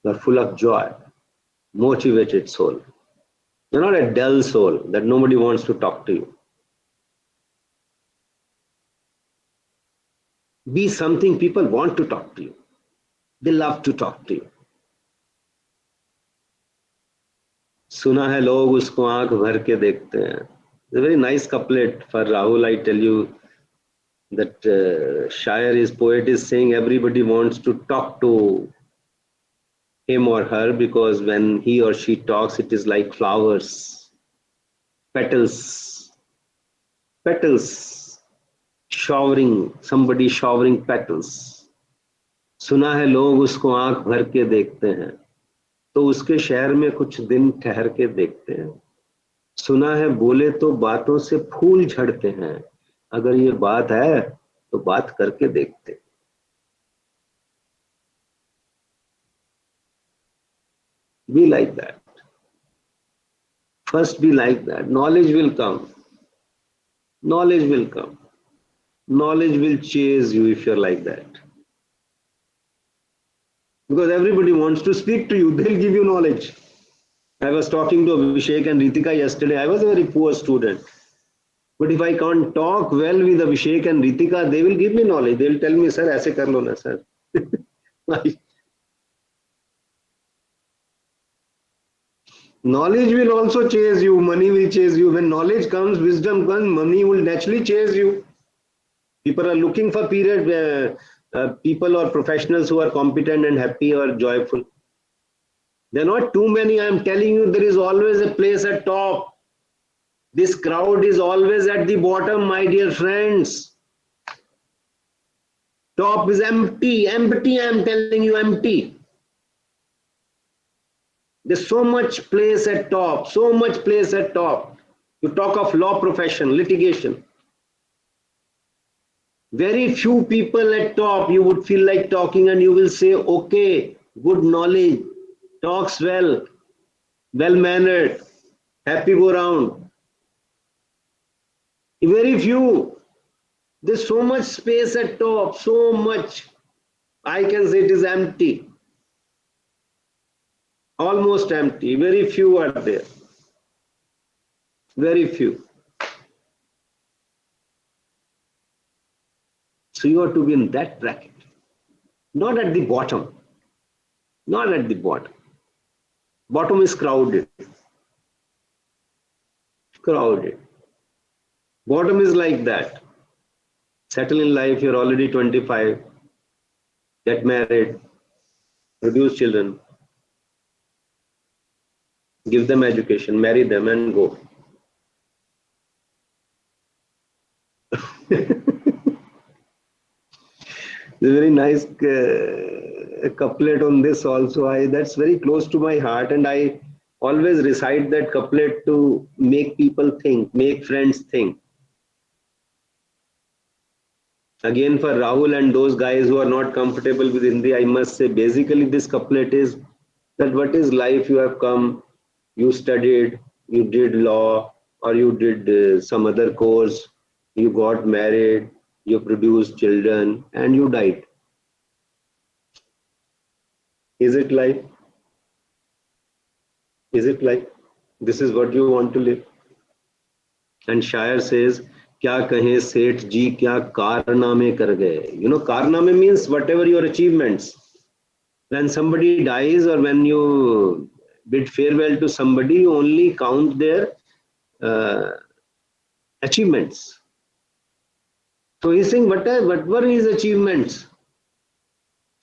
you are full of joy, motivated soul. You're not a dull soul that nobody wants to talk to you. Be something people want to talk to you. They love to talk to you. सुना है लोग उसको आंख भर के देखते हैं. It's a very nice couplet for Rahul. I tell you that Shair, his poet, is saying everybody wants to talk to him or her because when he or she talks, it is like flowers, petals, showering, somebody showering petals. सुना है लोग उसको आंख भर के देखते हैं, तो उसके शहर में कुछ दिन ठहर के देखते हैं. सुना है बोले तो बातों से फूल झड़ते हैं, अगर ये बात है तो बात करके देखते. Be like that. First be like that. Knowledge will come. Knowledge will come. Knowledge will chase you if you're like that. Because everybody wants to speak to you. They'll give you knowledge. I was talking to Abhishek and Ritika yesterday. I was a very poor student. But if I can't talk well with Abhishek and Ritika, they will give me knowledge. They will tell me, sir, ऐसे कर लो ना, sir. Knowledge will also chase you. Money will chase you. When knowledge comes, wisdom comes, money will naturally chase you. People are looking for people or professionals who are competent and happy or joyful. There are not too many. I am telling you, there is always a place at top. This crowd is always at the bottom, my dear friends. Top is empty, empty, I am telling you, empty. There's so much place at top, so much place at top. You talk of law profession, litigation. Very few people at top you would feel like talking and you will say, okay, good knowledge, talks well, well-mannered, happy go round. Very few. There's so much space at top, so much. I can say it is empty. Almost empty. Very few are there. Very few. So you have to be in that bracket. Not at the bottom. Not at the bottom. Bottom is crowded. Crowded. Bottom is like that. Settle in life, you're already 25. Get married. Produce children. Give them education. Marry them and go. There's a very nice couplet on this also. That's very close to my heart, and I always recite that couplet to make people think, make friends think. Again, for Rahul and those guys who are not comfortable with Hindi, I must say basically this couplet is that what is life? You have come, you studied, you did law, or you did some other course, you got married, you produced children, and you died. Is it life? Is it life? This is what you want to live? And Shair says, क्या कहें सेठ जी क्या कारनामे कर गए. You know, कारनामे means whatever your achievements. When somebody dies or when you bid farewell to somebody, you only count their achievements. So he's saying, what were his achievements?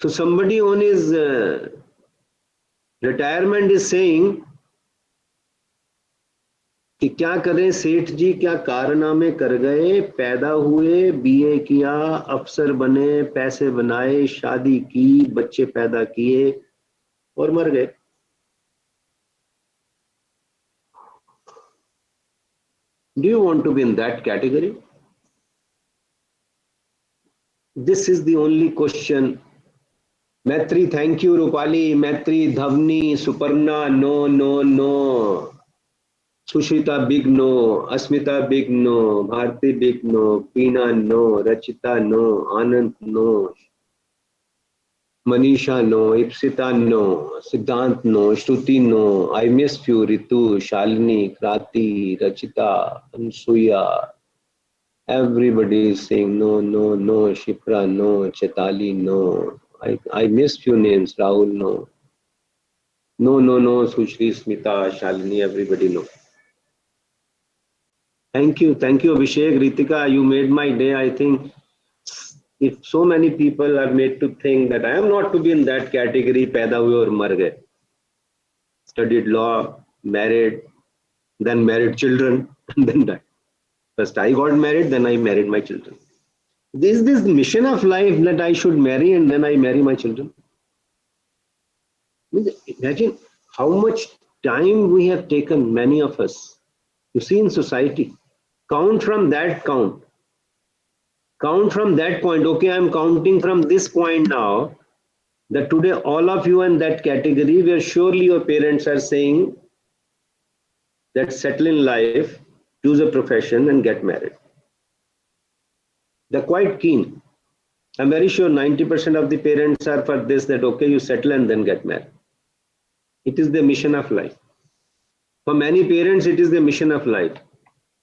So somebody on his retirement is saying, कि क्या करें सेठ जी क्या कारनामे कर गए, पैदा हुए, बीए किया, अफसर बने, पैसे बनाए, शादी की, बच्चे पैदा किए और मर गए. Do you want to be in that category? This is the only question. Maitri, thank you. Rupali, Maitri, Dhavni, Suparna, no. Sushita, big no. Asmita, big no. Bharti, big no. Peena, no. Rachita, no. Anand, no. Manisha, no. Ipsita, no. Siddhant, no. Shruti, no. I miss you. Ritu, Shalini, Krati, Rachita, Ansuya. Everybody is saying no. Shipra, no. Chetali, no. I missed few names. Rahul, no. No. Sushri, Smita, Shalini, everybody, no. Thank you, Abhishek, Ritika. You made my day. I think if so many people are made to think that I am not to be in that category, पैदा हुए और मर गए. Studied law, married, then married children, and then died. First I got married, then I married my children. This mission of life that I should marry and then I marry my children. Imagine how much time we have taken, many of us. You see in society, count from that count. Count from that point. Okay, I'm counting from this point now, that today all of you in that category where surely your parents are saying that settle in life, choose a profession and get married. They're quite keen. I'm very sure 90% of the parents are for this, that okay, you settle and then get married. It is the mission of life. For many parents, it is the mission of life.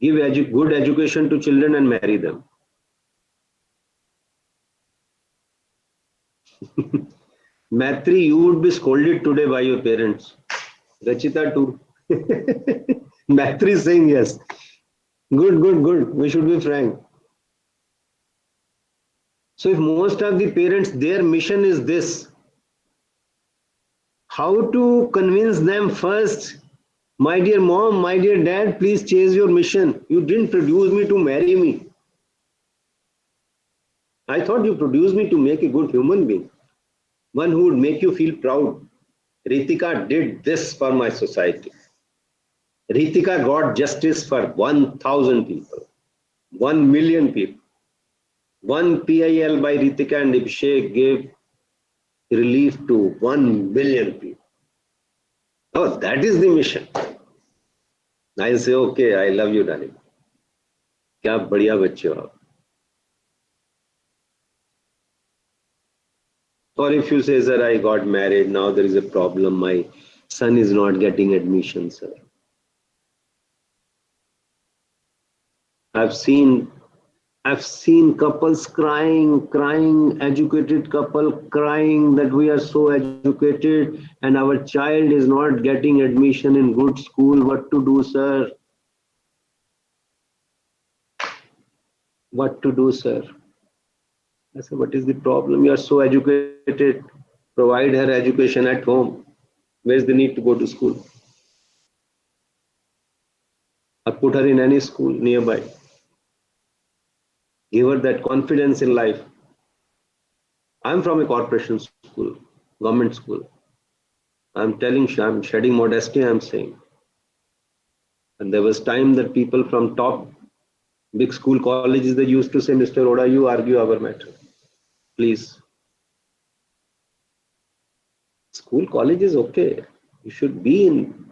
Give good education to children and marry them. Maitri, you would be scolded today by your parents. Rachita too. Maitri is saying yes. Good. We should be frank. So if most of the parents, their mission is this, how to convince them first, my dear mom, my dear dad, please chase your mission. You didn't produce me to marry me. I thought you produced me to make a good human being. One who would make you feel proud. Ritika did this for my society. Ritika got justice for 1,000 people, 1 million people. One PIL by Ritika and Abhishek gave relief to 1 million people. Oh, that is the mission. I say, okay, I love you, darling. क्या बढ़िया बच्चे हो आप. Or if you say, sir, I got married, now there is a problem, my son is not getting admission, sir. I've seen couples crying, educated couple crying that we are so educated and our child is not getting admission in good school. What to do, sir? What to do, sir? I said, what is the problem? You are so educated. Provide her education at home. Where's the need to go to school? Or put her in any school nearby. Give her that confidence in life. I'm from a corporation school, government school. I'm telling you, I'm shedding modesty, I'm saying. And there was time that people from top Big school colleges, they used to say, Mr. Oda, you argue our matter, please. School, college is okay. You should be in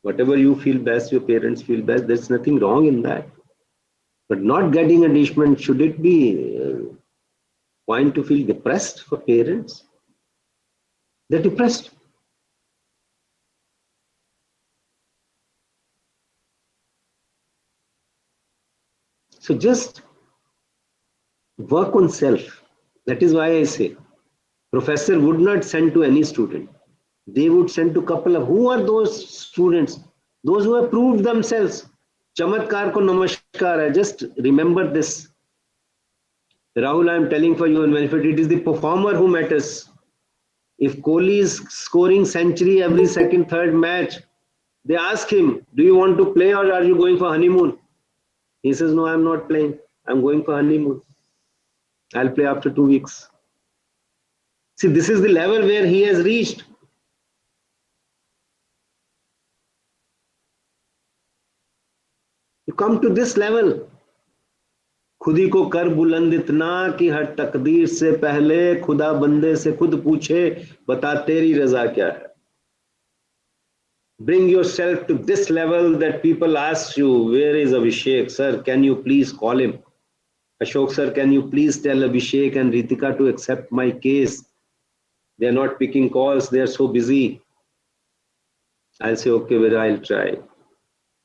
whatever you feel best, your parents feel best. There's nothing wrong in that. But not getting admission, should it be point to feel depressed for parents? They're depressed. So just work on self. That is why I say, professor would not send to any student. They would send to couple of, who are those students? Those who have proved themselves. Chamatkar ko namaskar hai. Just remember this. Rahul, I am telling for your benefit, it is the performer who matters. If Kohli is scoring century every second, third match, they ask him, do you want to play or are you going for honeymoon? He says, no, I'm not playing. I'm going for honeymoon. I'll play after 2 weeks. See, this is the level where he has reached. You come to this level. खुद ही को कर बुलंद इतना कि हर तकदीर से पहले खुदा बंदे से खुद पूछे बता तेरी रजा क्या है. Bring yourself to this level that people ask you, where is Abhishek? Sir, can you please call him? Ashok sir, can you please tell Abhishek and Ritika to accept my case? They are not picking calls, they are so busy. I'll say, okay, well, I'll try.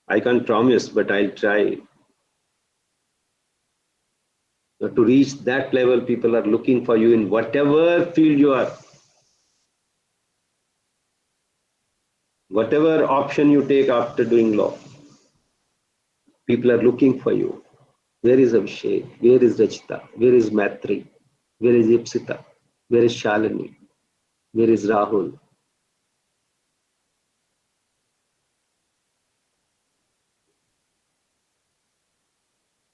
I can't promise, but I'll try. But to reach that level, people are looking for you in whatever field you are. Whatever option you take after doing law, people are looking for you. Where is Abhishek? Where is Rachita? Where is Maitri? Where is Ipsita? Where is Shalini? Where is Rahul?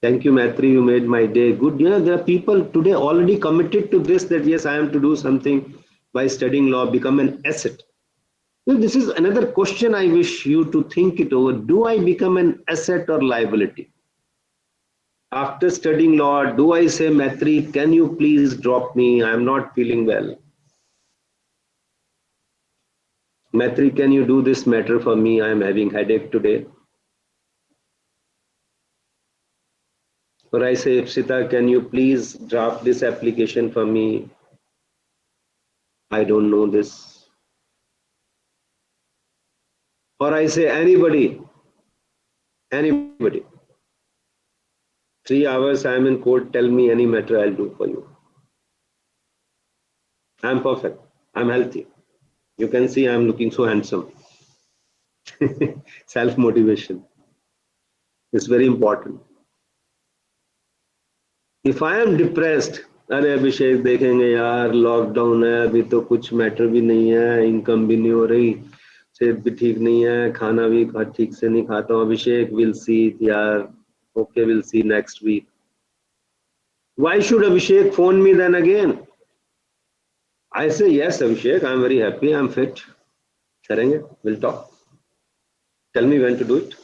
Thank you, Maitri. You made my day. Good. You know, there are people today already committed to this, that yes, I am to do something by studying law, become an asset. So this is another question I wish you to think it over. Do I become an asset or liability? After studying law, do I say, Maitri, can you please drop me? I am not feeling well. Maitri, can you do this matter for me? I am having headache today. Or I say, Ipsita, can you please draft this application for me? I don't know this. Or I say, anybody, 3 hours I am in court, tell me any matter, I'll do for you. I'm perfect. I'm healthy. You can see I'm looking so handsome. Self-motivation is very important. If I am depressed, अरे अभिषेक देखेंगे यार, lockdown है, अभी तो कुछ matter भी नहीं है, इनकम भी नहीं हो रही, सेहत भी ठीक नहीं है, खाना भी ठीक से नहीं खाता हूँ. अभिषेक, we'll see यार, okay, we'll see next week. Why should Abhishek phone me then again? I say, yes, Abhishek, I'm very happy, I'm fit. करेंगे, we'll talk. Tell me when to do it.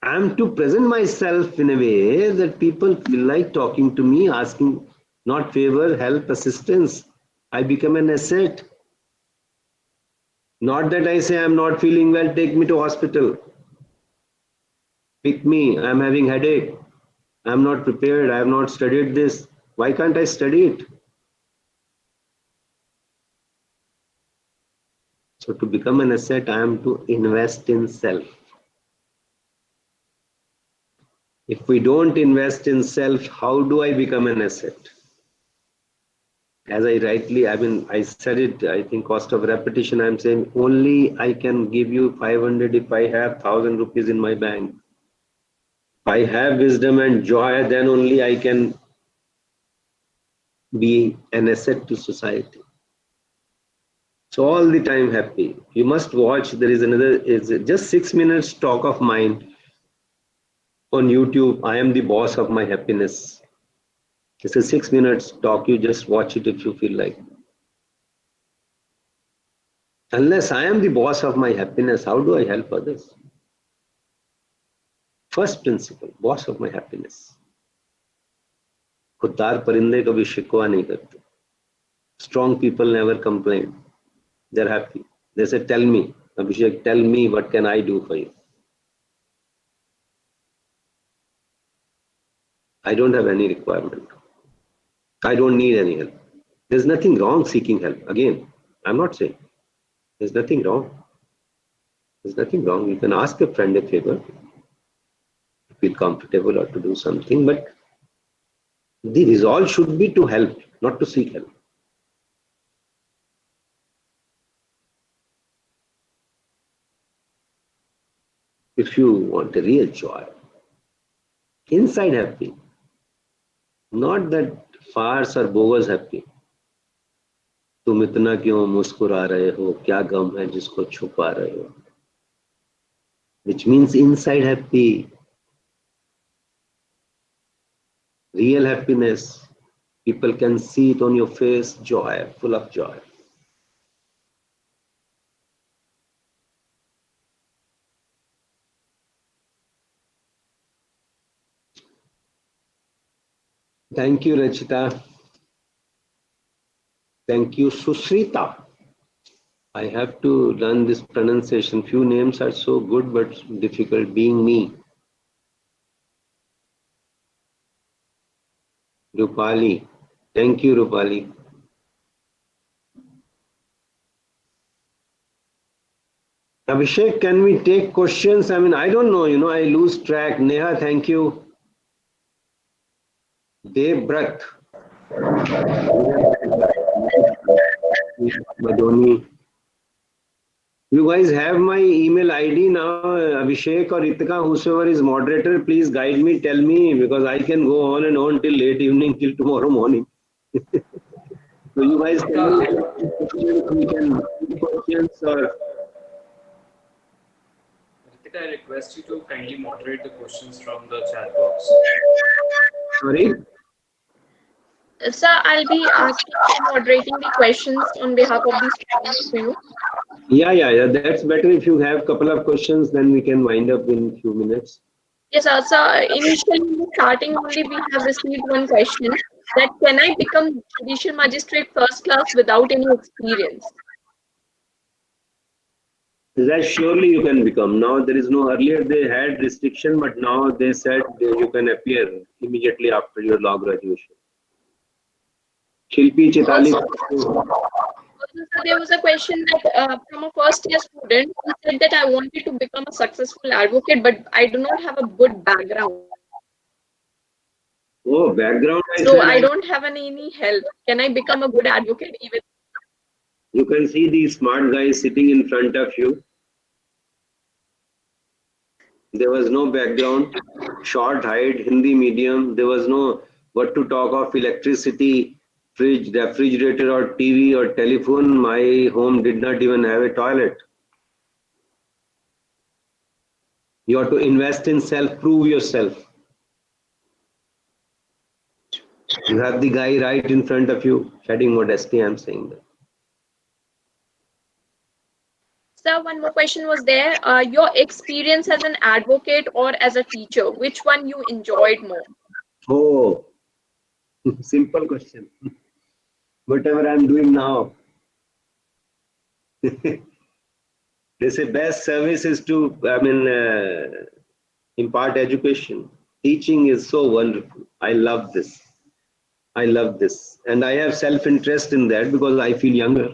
I'm to present myself in a way that people feel like talking to me, asking not favor, help, assistance. I become an asset. Not that I say I'm not feeling well, take me to hospital. Pick me, I'm having headache. I'm not prepared, I have not studied this. Why can't I study it? So to become an asset, I am to invest in self. If we don't invest in self, how do I become an asset? As I said it, I think cost of repetition, I'm saying only I can give you 500 if I have 1,000 rupees in my bank. If I have wisdom and joy, then only I can be an asset to society. So all the time happy. You must watch, there is another, it's just 6 minutes talk of mine on YouTube. I am the boss of my happiness. It's a 6 minutes talk, you just watch it if you feel like. Unless I am the boss of my happiness, how do I help others? First principle, boss of my happiness. खुददार परिंदे कभी शिकवा नहीं करते. Strong people never complain. They're happy. They say, tell me, Abhishek, tell me what can I do for you. I don't have any requirement. I don't need any help. There's nothing wrong seeking help. Again, I'm not saying there's nothing wrong. There's nothing wrong. You can ask a friend a favor, feel comfortable or to do something, but the resolve should be to help, not to seek help. If you want a real joy, inside happy, not that farce or bogus happy. तुम इतना क्यों मुस्कुरा रहे हो, क्या गम है जिसको छुपा रहे हो, which means inside happy. Real happiness, people can see it on your face, joy, full of joy. Thank you, Rachita. Thank you, Susrita. I have to learn this pronunciation. Few names are so good but difficult, being me. Rupali. Thank you, Rupali. Abhishek, can we take questions? I mean, I don't know, I lose track. Neha, thank you. Dev Brat. Madhoni. You guys have my email ID now, Abhishek or Ritika, whosoever is moderator, please guide me, tell me, because I can go on and on till late evening, till tomorrow morning. So you guys tell me we can questions or... Ritika, I request you to kindly moderate the questions from the chat box. Sorry? Sir, I'll be asking and moderating the questions on behalf of the students for you. Yeah. That's better. If you have a couple of questions, then we can wind up in a few minutes. Yes, sir. So initially, in the starting only, we have received one question that can I become judicial magistrate first class without any experience? That surely you can become. Now there is no, earlier they had restriction, but now they said you can appear immediately after your law graduation. Shilpi Chitali. Also, there was a question that from a first year student who said that I wanted to become a successful advocate, but I do not have a good background. Oh, background. So I don't have any help. Can I become a good advocate even? You can see the smart guy sitting in front of you. There was no background, short height, Hindi medium. There was no what to talk of electricity, fridge, refrigerator or TV or telephone. My home did not even have a toilet. You have to invest in self, prove yourself. You have the guy right in front of you, shedding modesty, I'm saying that. Sir, one more question was there. Your experience as an advocate or as a teacher, which one you enjoyed more? Oh, simple question. Whatever I'm doing now. They say best service is to, impart education. Teaching is so wonderful. I love this. I love this. And I have self-interest in that because I feel younger.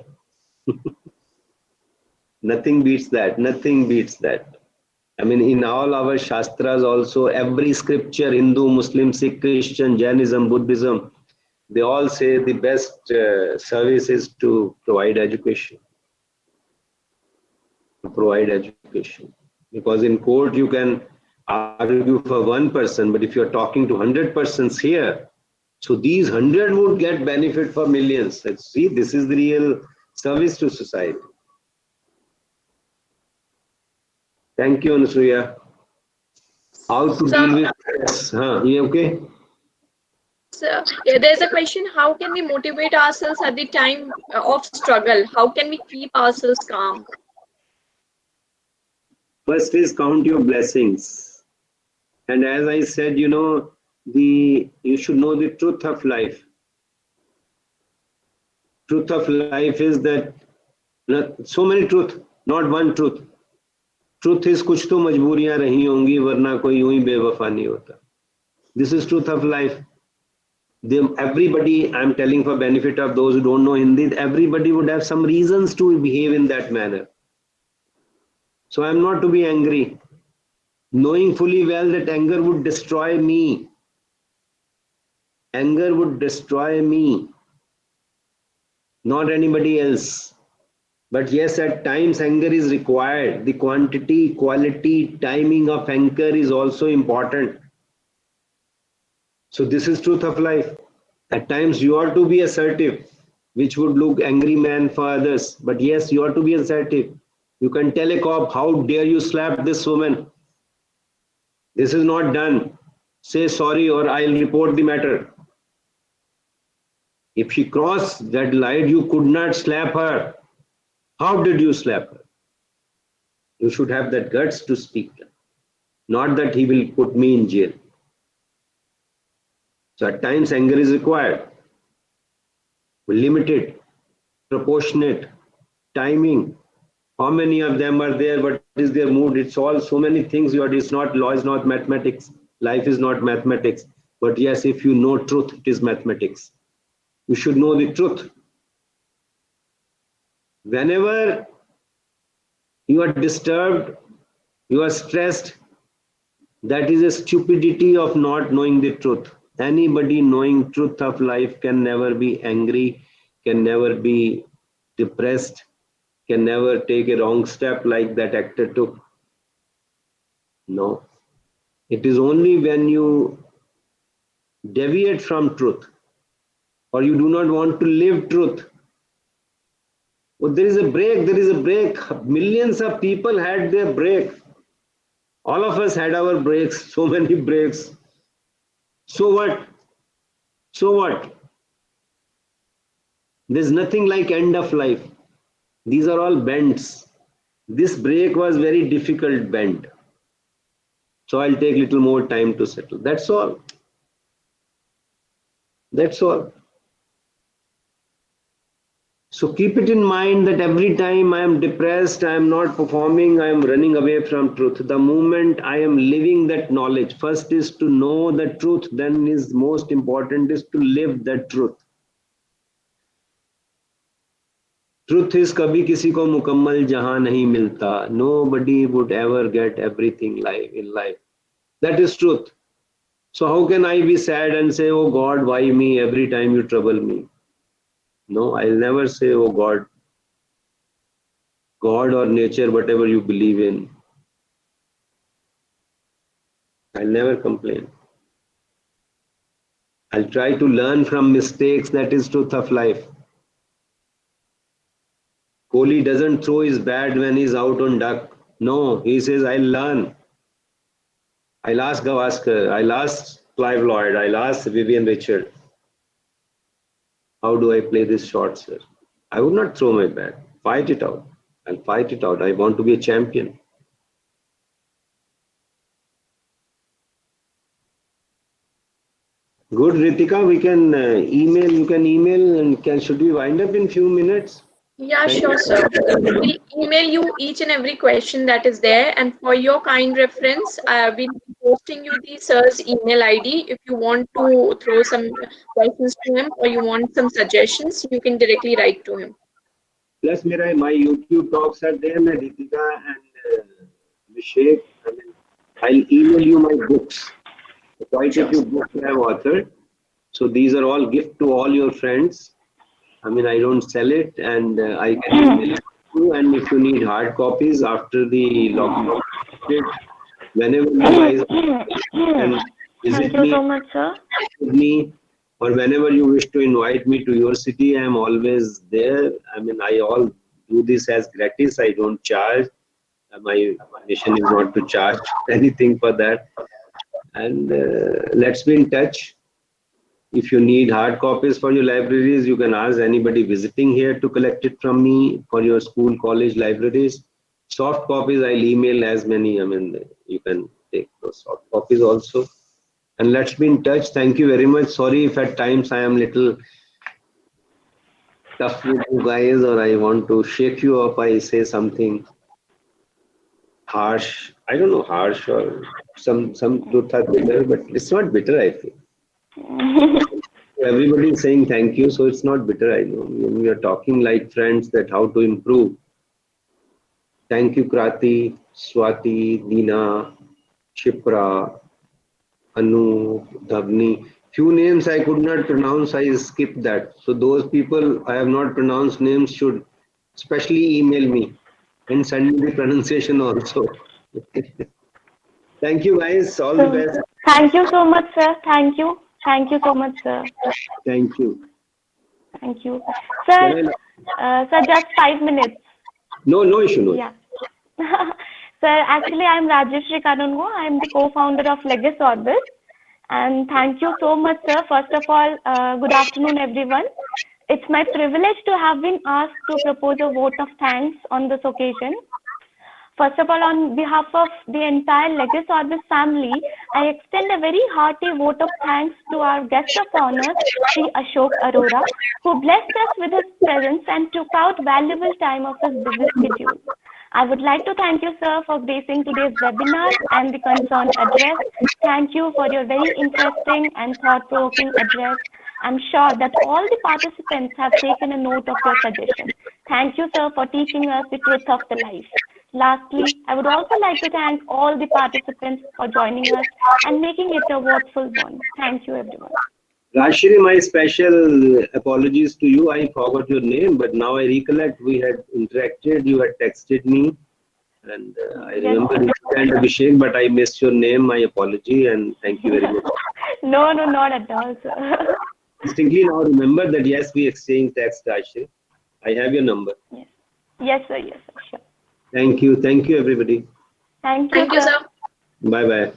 Nothing beats that. Nothing beats that. I mean, in all our Shastras also, every scripture, Hindu, Muslim, Sikh, Christian, Jainism, Buddhism, they all say the best service is to provide education. To provide education. Because in court, you can argue for one person, but if you're talking to 100 persons here, so these 100 would get benefit for millions. Let's see, this is the real service to society. Thank you, Anasuya. How to deal with stress? You okay? So, there's a question, how can we motivate ourselves at the time of struggle? How can we keep ourselves calm? First is count your blessings. And as I said, you should know the truth of life. Truth of life is that so many truth, not one truth. Truth is कुछ तो मजबूरियां रही होंगी वरना कोई यूं ही बेवफा नहीं होता. This is truth of life. Everybody, I'm telling for benefit of those who don't know Hindi, everybody would have some reasons to behave in that manner. So I'm not to be angry, knowing fully well that anger would destroy me. Anger would destroy me, not anybody else. But yes, at times anger is required. The quantity, quality, timing of anger is also important. So this is truth of life. At times you are to be assertive, which would look angry man for others. But yes, you are to be assertive. You can tell a cop, how dare you slap this woman? This is not done. Say sorry or I'll report the matter. If she crossed that line, you could not slap her. How did you slap her? You should have that guts to speak. Not that he will put me in jail. So at times anger is required. Limited, proportionate, timing. How many of them are there? What is their mood? It's all so many things. It's not law, it's not mathematics. Life is not mathematics. But yes, if you know truth, it is mathematics. You should know the truth. Whenever you are disturbed, you are stressed, that is a stupidity of not knowing the truth. Anybody knowing truth of life can never be angry, can never be depressed, can never take a wrong step like that actor took. No. It is only when you deviate from truth or you do not want to live truth. Oh, there is a break, there is a break. Millions of people had their break. All of us had our breaks, so many breaks. So what? So what? There's nothing like end of life. These are all bends. This break was very difficult bend. So I'll take little more time to settle. That's all. That's all. So keep it in mind that every time I am depressed, I am not performing, I am running away from truth. The moment I am living that knowledge, first is to know the truth, then is most important is to live that truth. Truth is kabhi kisi ko mukammal jahan nahi milta. Nobody would ever get everything in life. That is truth. So how can I be sad and say, oh God, why me every time you trouble me? No, I'll never say, oh God. God or nature, whatever you believe in. I'll never complain. I'll try to learn from mistakes. That is truth of life. Kohli doesn't throw his bat when he's out on duck. No, he says, I'll learn. I'll ask Gavaskar. I'll ask Clive Lloyd. I'll ask Vivian Richard. How do I play this shot, sir? I would not throw my bat. Fight it out. I'll fight it out. I want to be a champion. Good, Ritika. We can email. You can email and should we wind up in few minutes? Yeah, sure, sir. We'll email you each and every question that is there. And for your kind reference, we'll be posting you the sir's email ID. If you want to throw some questions to him or you want some suggestions, you can directly write to him. Plus, my YouTube talks are there, Ritika and Vishek. I'll email you my books. Quite a few books I have authored. So these are all gift to all your friends. I don't sell it, and I can email it to you. And if you need hard copies after the lockdown, whenever you guys can visit me, so much, sir. with me, or whenever you wish to invite me to your city, I am always there. I all do this as gratis. I don't charge. My mission is not to charge anything for that. And let's be in touch. If you need hard copies for your libraries, you can ask anybody visiting here to collect it from me for your school, college libraries. Soft copies, I'll email as many. You can take those soft copies also. And let's be in touch. Thank you very much. Sorry if at times I am little tough with you guys, or I want to shake you up. I say something harsh. I don't know, harsh or some truth are bitter, but it's not bitter, I feel. Everybody is saying thank you, so it's not bitter. I know we are talking like friends that how to improve. Thank you, Krati, Swati, Dina, Shipra, Anu, Dhavni. Few names I could not pronounce, I skipped that. So those people I have not pronounced names should especially email me and send me the pronunciation also. Thank you guys, all the best. Thank you so much, sir. Thank you. Thank you so much, sir. Thank you. Thank you. Sir, sir, just 5 minutes. No issue, no. Yeah. Sir, actually, I'm Rajeshri Kanungo. I'm the co-founder of Legis Orbis. And thank you so much, sir. First of all, good afternoon, everyone. It's my privilege to have been asked to propose a vote of thanks on this occasion. First of all, on behalf of the entire Legis Orbis family, I extend a very hearty vote of thanks to our guest of honor, Sri Ashok Arora, who blessed us with his presence and took out valuable time of his busy schedule. I would like to thank you, sir, for gracing today's webinar and the concerned address. Thank you for your very interesting and thought-provoking address. I'm sure that all the participants have taken a note of your suggestion. Thank you, sir, for teaching us the truth of the life. Lastly, I would also like to thank all the participants for joining us and making it a worthwhile one. Thank you, everyone. Rashri, my special apologies to you. I forgot your name, but now I recollect we had interacted. You had texted me, and I remember and Abhishek, but I missed your name. My apology, and thank you very much. No, not at all, sir. Distinctly now remember that yes, we exchanged text, Rashri. I have your number. Yes, sir. Yes, sir. Sure. Thank you, everybody. Thank you, Thank you, sir. Bye bye.